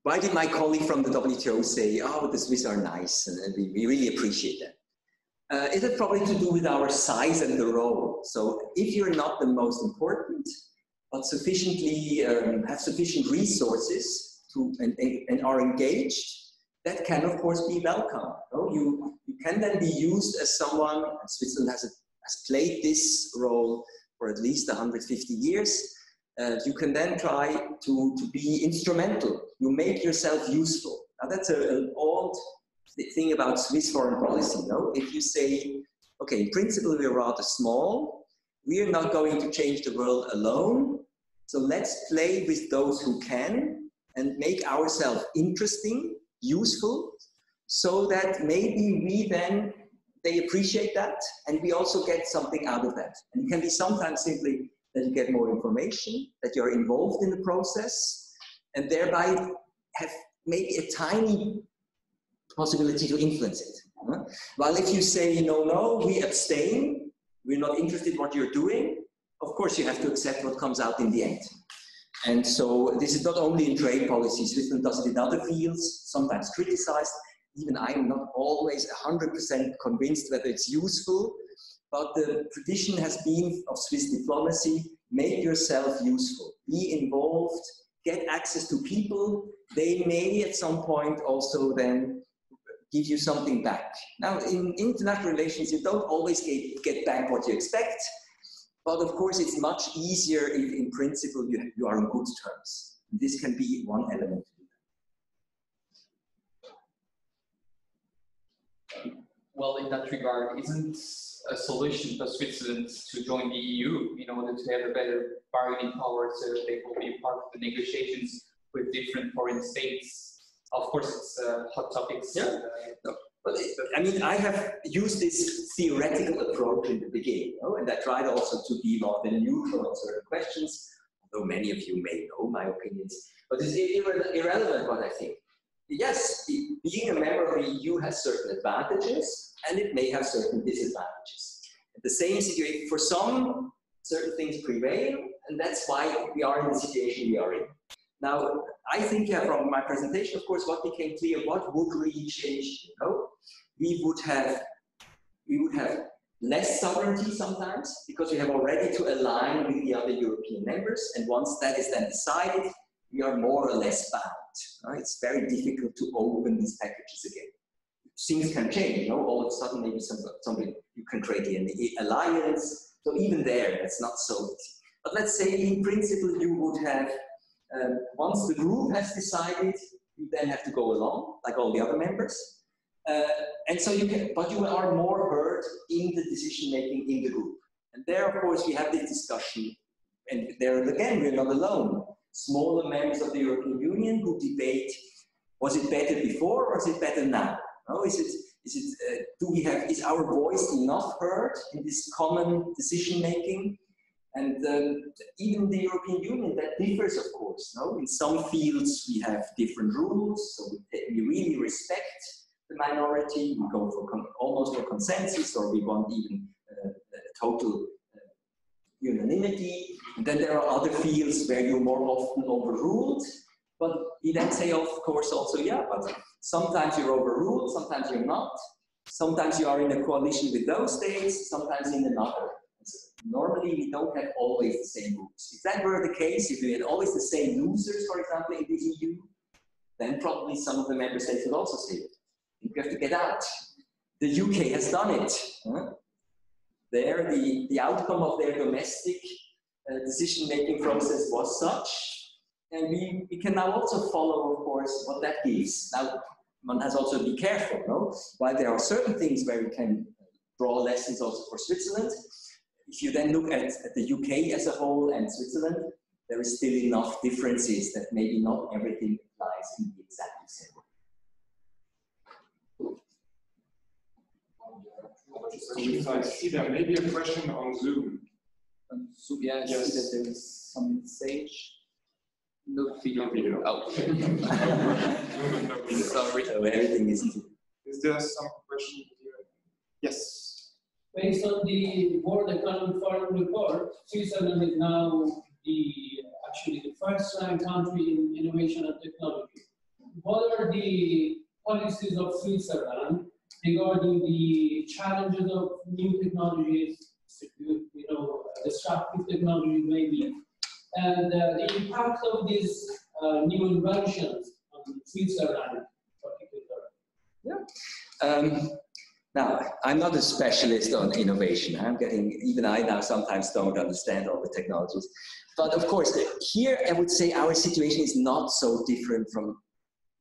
Why did my colleague from the WTO say, oh, the Swiss are nice, and we really appreciate that? It has probably to do with our size and the role. So if you're not the most important, but sufficiently have sufficient resources to and are engaged, that can of course be welcome. No? You can then be used as someone, and Switzerland has played this role for at least 150 years. You can then try to be instrumental. You make yourself useful. Now that's an old thing about Swiss foreign policy. No? If you say, okay, in principle we're rather small, we are not going to change the world alone, so let's play with those who can and make ourselves interesting, useful, so that maybe we then, they appreciate that, and we also get something out of that. And it can be sometimes simply that you get more information, that you're involved in the process, and thereby have maybe a tiny possibility to influence it. While if you say, no, we abstain, we're not interested in what you're doing, of course you have to accept what comes out in the end. And so this is not only in trade policy, Switzerland does it in other fields, sometimes criticized. Even I am not always 100% convinced whether it's useful, but the tradition has been of Swiss diplomacy, make yourself useful, be involved, get access to people. They may at some point also then give you something back. Now in international relations, you don't always get back what you expect, but of course it's much easier if in principle you are on good terms. This can be one element. Well, in that regard, isn't a solution for Switzerland to join the EU in order to have a better bargaining power so they will be part of the negotiations with different foreign states? Of course, it's hot topics. Yeah. But I mean, I have used this theoretical approach in the beginning, and I tried also to be more than neutral on certain questions, although many of you may know my opinions. But it's irrelevant what I think. Yes, being a member of the EU has certain advantages, and it may have certain disadvantages. At the same situation, for some, certain things prevail, and that's why we are in the situation we are in. Now, I think from my presentation, of course, what became clear, what would really change, we would have less sovereignty sometimes, because we have already to align with the other European members, and once that is then decided, we are more or less bound. It's very difficult to open these packages again. Things can change, all of a sudden maybe something you can create an alliance. So even there, that's not so easy. But let's say in principle you would have, once the group has decided, you then have to go along, like all the other members. And so you can, but you are more heard in the decision making in the group. And there, of course, we have this discussion, and there again, we're not alone. Smaller members of the European Union who debate, was it better before or is it better now? No, is our voice enough heard in this common decision making? And even the European Union, that differs, of course. No? In some fields, we have different rules, so we really respect the minority. We go for almost for consensus, or we want even total unanimity. And then there are other fields where you're more often overruled. But we then say, of course, also, yeah, but sometimes you're overruled, sometimes you're not. Sometimes you are in a coalition with those states, sometimes in another. Normally, we don't have always the same rules. If that were the case, if we had always the same losers, for example, in the EU, then probably some of the member states would also say it. We have to get out. The UK has done it. There, the outcome of their domestic decision-making process was such, and we can now also follow, of course, what that gives. Now, one has also to be careful, no? While there are certain things where we can draw lessons also for Switzerland, if you then look at the UK as a whole and Switzerland, there is still enough differences that maybe not everything applies in the exact same way. So I see there may be a question on Zoom. So yeah, I see that there is some stage. No video. No video. Oh. No video. Sorry. So everything is. Is there some question here? Yes. Based on the World Economic Forum report, Switzerland is now actually the first-ranked country in innovation and technology. What are the policies of Switzerland regarding the challenges of new technologies, disruptive technologies maybe, and the impact of these new inventions on Switzerland in particular? Yeah. Now, I'm not a specialist on innovation. Even I now sometimes don't understand all the technologies. But of course, here I would say our situation is not so different from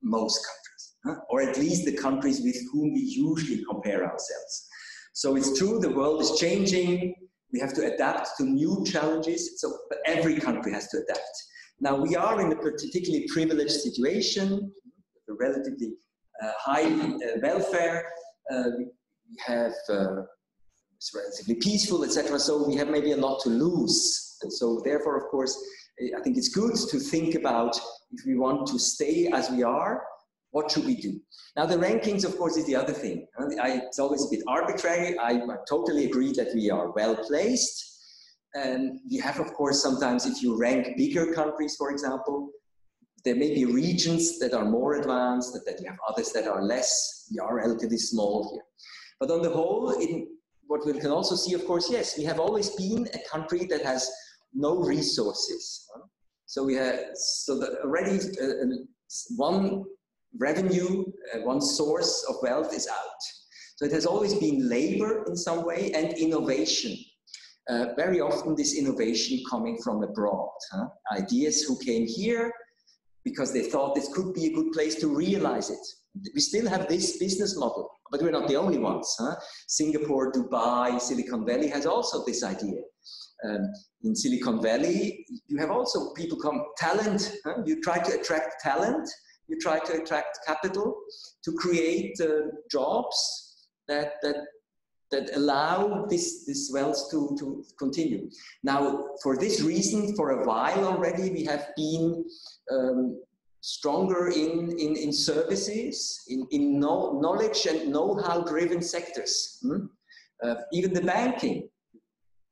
most countries, or at least the countries with whom we usually compare ourselves. So it's true, the world is changing. We have to adapt to new challenges. So every country has to adapt. Now, we are in a particularly privileged situation, a relatively high welfare. We have, it's relatively peaceful, etc. So we have maybe a lot to lose. And so therefore, of course, I think it's good to think about if we want to stay as we are, what should we do? Now the rankings, of course, is the other thing. It's always a bit arbitrary. I totally agree that we are well placed. And we have, of course, sometimes if you rank bigger countries, for example, there may be regions that are more advanced, that you have others that are less. We are relatively small here. But on the whole, what we can also see, of course, yes, we have always been a country that has no resources. So we have, already one revenue, one source of wealth is out. So it has always been labor in some way and innovation. Very often this innovation coming from abroad. Ideas who came here because they thought this could be a good place to realize it. We still have this business model, but we're not the only ones. Singapore, Dubai, Silicon Valley has also this idea. In Silicon Valley, you have also people talent. You try to attract talent, you try to attract capital to create jobs that allow this wealth to continue. Now, for this reason, for a while already, we have been stronger in services, in knowledge and know-how driven sectors. Even the banking,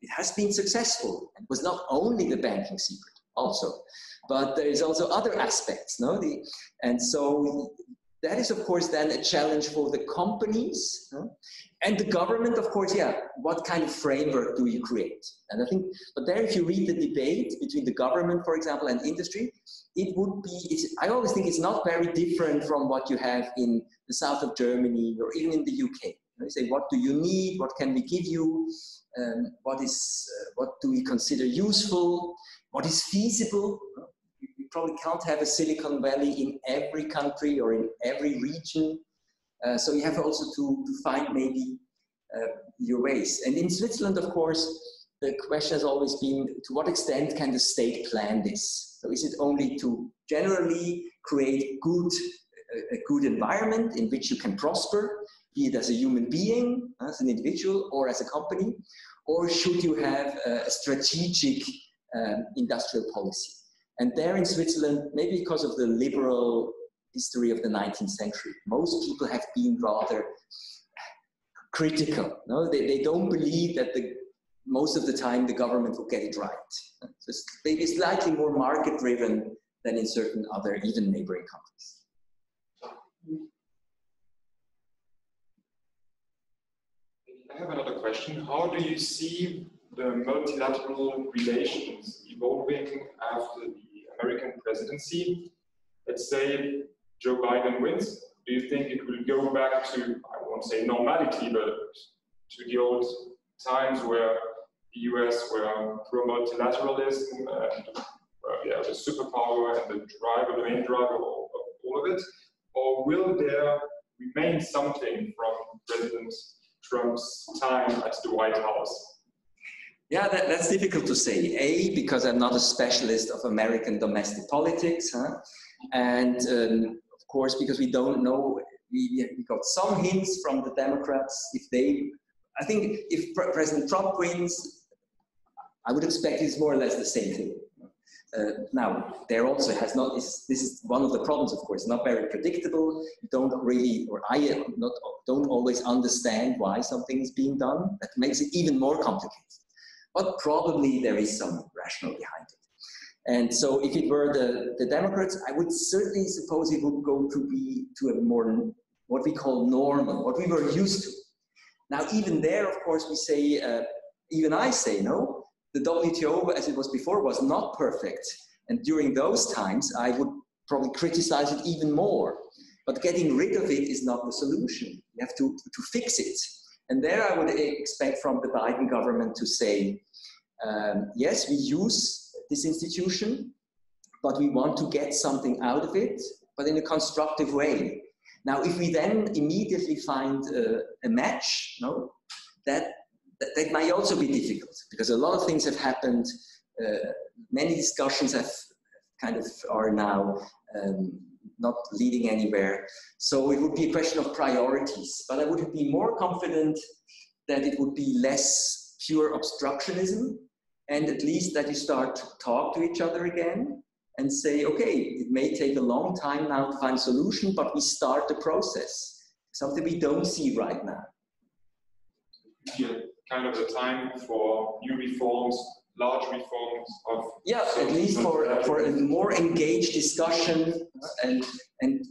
it has been successful. It was not only the banking secret also, but there is also other aspects. And so that is, of course, then a challenge for the companies and the government, of course. Yeah, what kind of framework do you create? And I think, but there, if you read the debate between the government, for example, and industry, it would be, I always think it's not very different from what you have in the south of Germany or even in the UK. You say, what do you need? What can we give you? What do we consider useful? What is feasible? You probably can't have a Silicon Valley in every country or in every region. So you have also to find maybe your ways. And in Switzerland, of course, the question has always been, to what extent can the state plan this? So is it only to generally create a good environment in which you can prosper, be it as a human being, as an individual, or as a company? or should you have a strategic industrial policy? And there in Switzerland, maybe because of the liberal history of the 19th century, most people have been rather critical. No? They don't believe that most of the time the government will get it right. So it's maybe slightly more market-driven than in certain other, even neighboring countries. I have another question. How do you see the multilateral relations evolving after the American presidency? Let's say Joe Biden wins. Do you think it will go back to, I won't say normality, but to the old times where the US were pro-multilateralism and the superpower and the main driver of all of it? Or will there remain something from President Trump's time at the White House? Yeah, that's difficult to say. A, because I'm not a specialist of American domestic politics, and of course, because we don't know, we got some hints from the Democrats. I think if President Trump wins, I would expect it's more or less the same thing. Now, there also this is one of the problems, of course, not very predictable. You don't really, or I don't always understand why something is being done. That makes it even more complicated. But probably there is some rationale behind it. And so if it were the Democrats, I would certainly suppose it would go to a more, what we call normal, what we were used to. Now, even there, of course, we say, even I say, no, the WTO, as it was before, was not perfect. And during those times, I would probably criticize it even more. But getting rid of it is not the solution. You have to fix it. And there I would expect from the Biden government to say, yes, we use this institution, but we want to get something out of it, but in a constructive way. Now, if we then immediately find a match, no, that might also be difficult, because a lot of things have happened. Many discussions are now not leading anywhere. So it would be a question of priorities, but I would be more confident that it would be less pure obstructionism, and at least that you start to talk to each other again and say, okay, it may take a long time now to find a solution, but we start the process, something we don't see right now. Yeah, kind of the time for new reforms, large reforms of... Yeah, at least for a more engaged discussion, and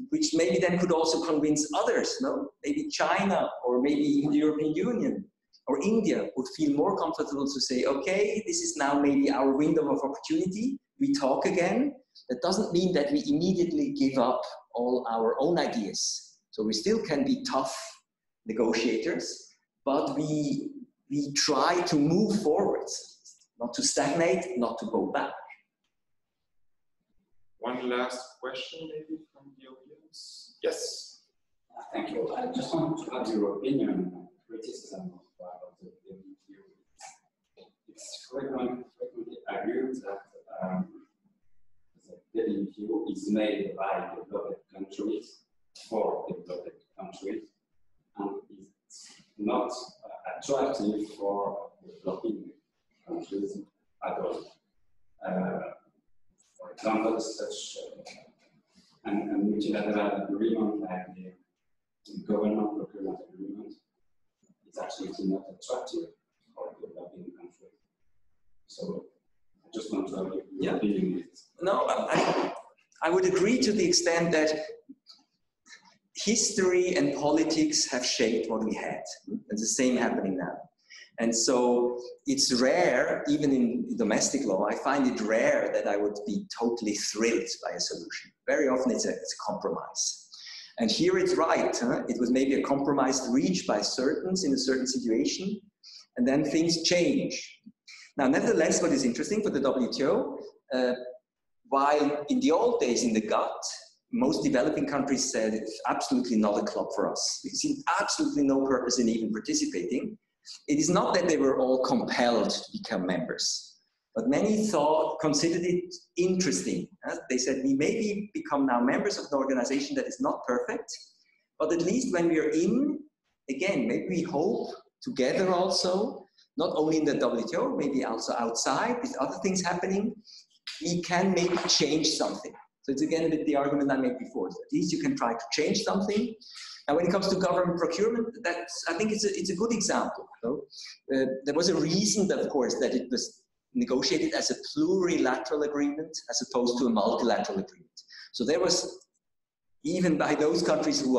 which maybe then could also convince others, no? Maybe China, or maybe even the European Union, or India would feel more comfortable to say, okay, this is now maybe our window of opportunity, we talk again. That doesn't mean that we immediately give up all our own ideas. So we still can be tough negotiators, but we try to move forward, not to stagnate, not to go back. One last question maybe from the audience. Yes. Thank you. I just want to have your opinion on criticism of the WTO. It's frequently argued that the WTO is made by developed countries for developed countries, and it's not attractive for developing countries at all. For example, such a multilateral agreement like the government procurement agreement is absolutely not attractive for developing countries. So I just want to have your opinion on it. No, I would agree to the extent that history and politics have shaped what we had. It's the same happening now. And so it's rare, even in domestic law, I find it rare that I would be totally thrilled by a solution. Very often it's a compromise. And here it's right. It was maybe a compromise reached by certains in a certain situation, and then things change. Now, nevertheless, what is interesting for the WTO, while in the old days in the GATT, most developing countries said it's absolutely not a club for us. We see absolutely no purpose in even participating. It is not that they were all compelled to become members, but many considered it interesting. They said, we maybe become now members of an organization that is not perfect, but at least when we are in, again, maybe we hope together also not only in the WTO, maybe also outside, with other things happening, we can maybe change something. So it's again a bit the argument I made before. So at least you can try to change something. And when it comes to government procurement, I think it's a good example. So, there was a reason, of course, that it was negotiated as a plurilateral agreement as opposed to a multilateral agreement. So there was, even by those countries who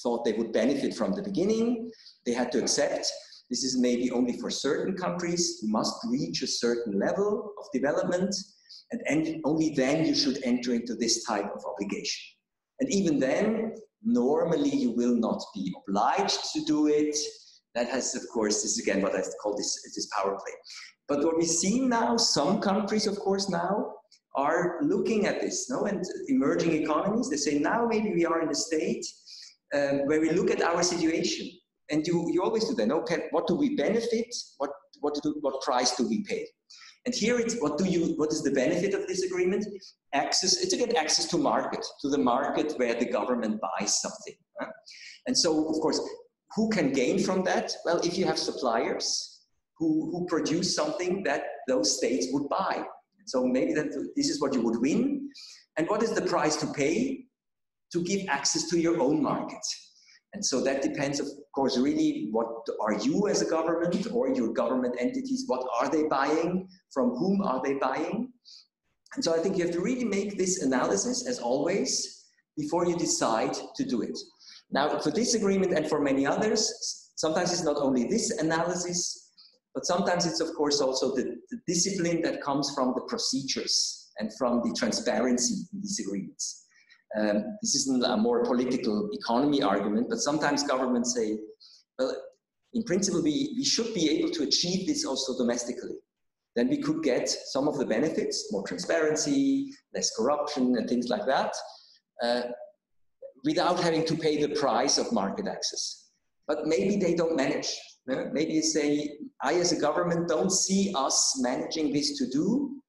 thought they would benefit from the beginning, they had to accept this is maybe only for certain countries. You must reach a certain level of development, and only then you should enter into this type of obligation. And even then, normally you will not be obliged to do it. That has, of course, this is again what I call this power play. But what we see now, some countries, of course, now are looking at this, no? And emerging economies, they say now maybe we are in a state where we look at our situation. And you always do that. Okay, what do we benefit? What price do we pay? And here it's what is the benefit of this agreement? Access. It's again access to the market where the government buys something. And so, of course, who can gain from that? Well, if you have suppliers who produce something that those states would buy. So maybe this is what you would win. And what is the price to pay? To give access to your own market. And so that depends, of course, really what are you as a government or your government entities, what are they buying? From whom are they buying? And so I think you have to really make this analysis, as always, before you decide to do it. Now, for this agreement and for many others, sometimes it's not only this analysis, but sometimes it's, of course, also the discipline that comes from the procedures and from the transparency in these agreements. This isn't a more political economy argument, but sometimes governments say, well, in principle, we should be able to achieve this also domestically. Then we could get some of the benefits, more transparency, less corruption, and things like that, without having to pay the price of market access. But maybe they don't manage. Maybe you say, I as a government don't see us managing this to do.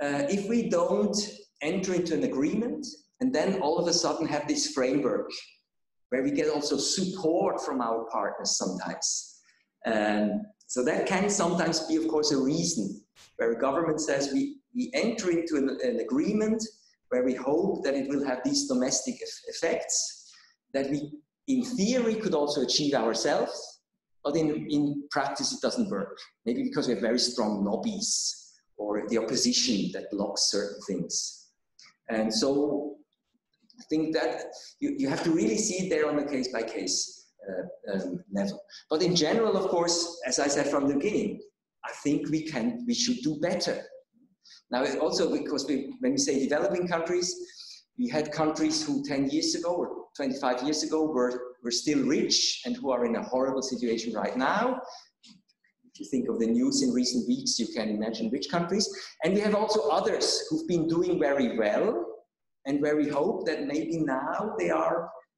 If we don't enter into an agreement and then all of a sudden have this framework where we get also support from our partners sometimes. So that can sometimes be, of course, a reason where a government says we enter into an agreement where we hope that it will have these domestic effects that we, in theory, could also achieve ourselves. But in practice, it doesn't work. Maybe because we have very strong lobbies or the opposition that blocks certain things. And so I think that you have to really see it there on a case-by-case level. But in general, of course, as I said from the beginning, I think we should do better. Now, also because when we say developing countries, we had countries who 10 years ago or 25 years ago were still rich and who are in a horrible situation right now. If you think of the news in recent weeks, you can imagine which countries. And we have also others who've been doing very well and where we hope that maybe now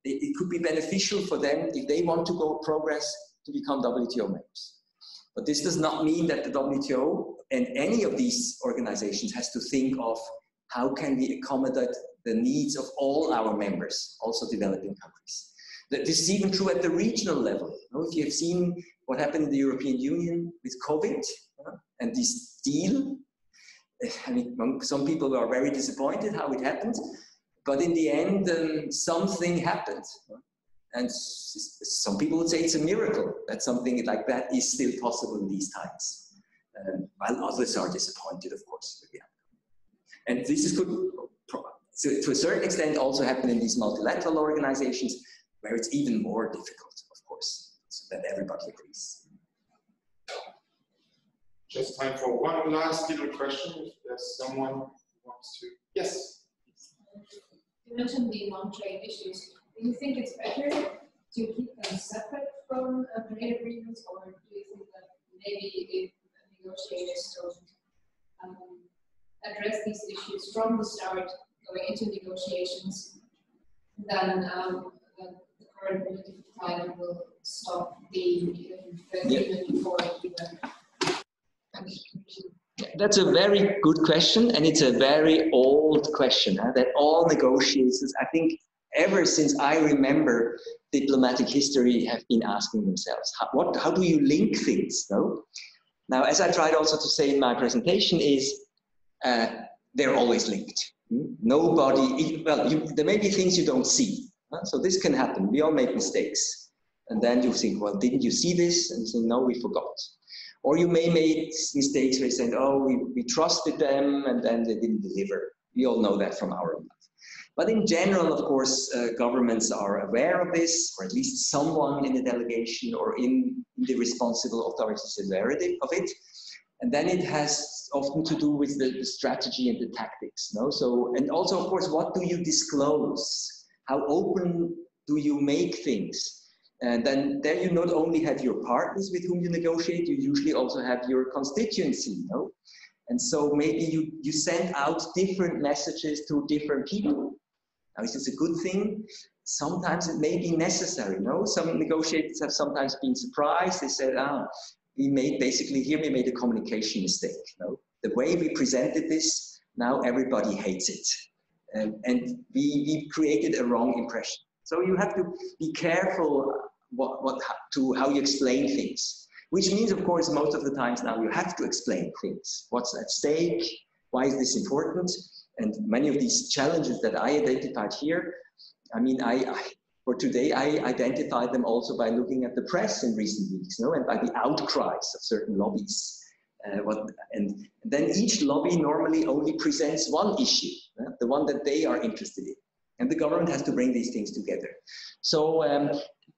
it could be beneficial for them if they want to go progress to become WTO members. But this does not mean that the WTO and any of these organizations has to think of how can we accommodate the needs of all our members, also developing countries. This is even true at the regional level. If you have seen what happened in the European Union with COVID and this deal, I mean, some people were very disappointed how it happened, but in the end, something happened. And some people would say it's a miracle that something like that is still possible in these times. While others are disappointed, of course. And this is good. So to a certain extent also happen in these multilateral organizations where it's even more difficult, of course, so that everybody agrees. Just time for one last little question, if there's someone who wants to. Yes? You mentioned the non-trade issues. Do you think it's better to keep them separate from trade agreements, or do you think that maybe if negotiators don't address these issues from the start, going into negotiations, then the current political climate will stop the agreement before even? That's a very good question, and it's a very old question that all negotiators, I think ever since I remember, diplomatic history have been asking themselves, how do you link things? No? Now, as I tried also to say in my presentation, is they're always linked. Nobody, well, there may be things you don't see. So this can happen. We all make mistakes. And then you think, well, didn't you see this? And you say, no, we forgot. Or you may make mistakes where you say, oh, we trusted them and then they didn't deliver. We all know that from our life. But in general, of course, governments are aware of this, or at least someone in the delegation or in the responsible authorities is aware of it. And then it has often to do with the strategy and the tactics. No? So, and also, of course, what do you disclose? How open do you make things? And then there you not only have your partners with whom you negotiate, you usually also have your constituency. No? And so maybe you send out different messages to different people. Now, is this a good thing? Sometimes it may be necessary. No? Some negotiators have sometimes been surprised. They said, we made a communication mistake. No? The way we presented this, now everybody hates it. And we created a wrong impression. So you have to be careful how you explain things. Which means, of course, most of the times now you have to explain things. What's at stake? Why is this important? And many of these challenges that I identified here, I mean, for today, I identified them also by looking at the press in recent weeks, no? And by the outcries of certain lobbies. And then each lobby normally only presents one issue, the one that they are interested in. And the government has to bring these things together. So on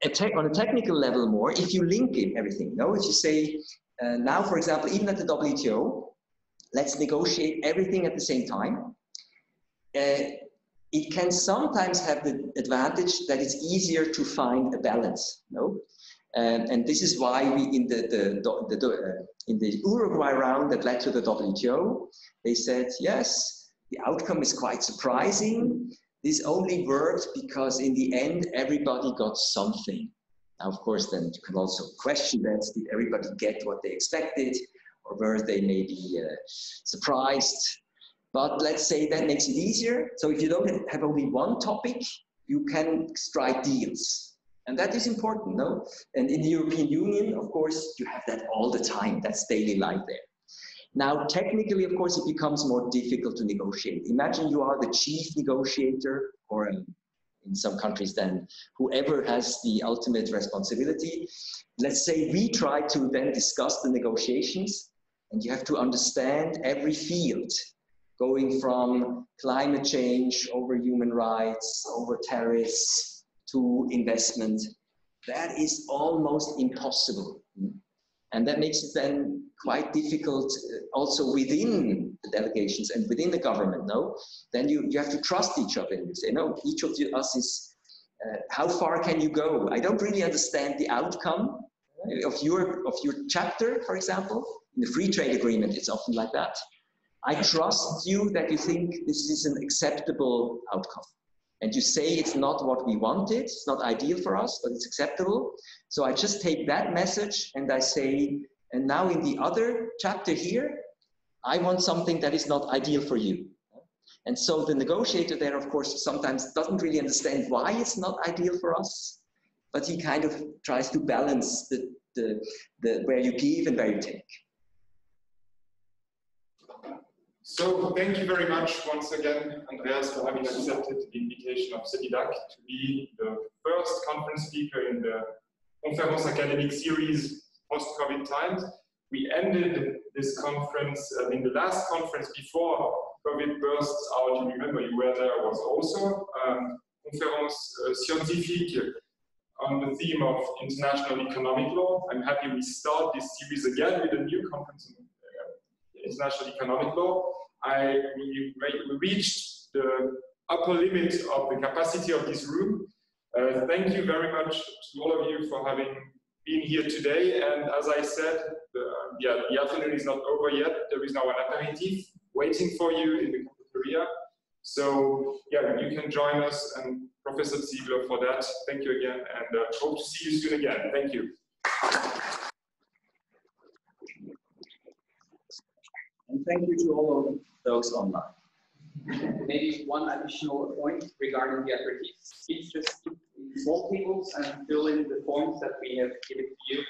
a technical level more, if you link in everything, no? If you say, now, for example, even at the WTO, let's negotiate everything at the same time. It can sometimes have the advantage that it's easier to find a balance, no? And this is why we, in the Uruguay round that led to the WTO, they said, yes, the outcome is quite surprising. This only worked because in the end, everybody got something. Now, of course, then you can also question that. Did everybody get what they expected? Or were they maybe surprised? But let's say that makes it easier. So if you don't have only one topic, you can strike deals. And that is important, no? And in the European Union, of course, you have that all the time. That's daily life there. Now, technically, of course, it becomes more difficult to negotiate. Imagine you are the chief negotiator, or in some countries then, whoever has the ultimate responsibility. Let's say we try to then discuss the negotiations, and you have to understand every field, going from climate change over human rights, over tariffs, to investment. That is almost impossible. And that makes it then quite difficult also within the delegations and within the government, no? Then you have to trust each other. And you say, no, each of us is, how far can you go? I don't really understand the outcome of your chapter, for example. In the free trade agreement, it's often like that. I trust you that you think this is an acceptable outcome. And you say it's not what we wanted, it's not ideal for us, but it's acceptable. So I just take that message and I say, and now in the other chapter here, I want something that is not ideal for you. And so the negotiator there, of course, sometimes doesn't really understand why it's not ideal for us, but he kind of tries to balance the where you give and where you take. So thank you very much once again, Andreas, for having accepted the invitation of CEDIDAC to be the first conference speaker in the Conference Academic series post-COVID times. We ended this conference in the last conference before COVID bursts out. You remember you were there, was also Conference Scientifique on the theme of international economic law. I'm happy we start this series again with a new conference on international economic law. We reached the upper limit of the capacity of this room. Thank you very much to all of you for having been here today. And as I said, the afternoon is not over yet. There is now an aperitif waiting for you in the cafeteria. So yeah, you can join us and Professor Ziegler for that. Thank you again, and hope to see you soon again. Thank you. And thank you to all of those online. Maybe one additional point regarding the aperitifs. It's just small tables and fill in the forms that we have given to you.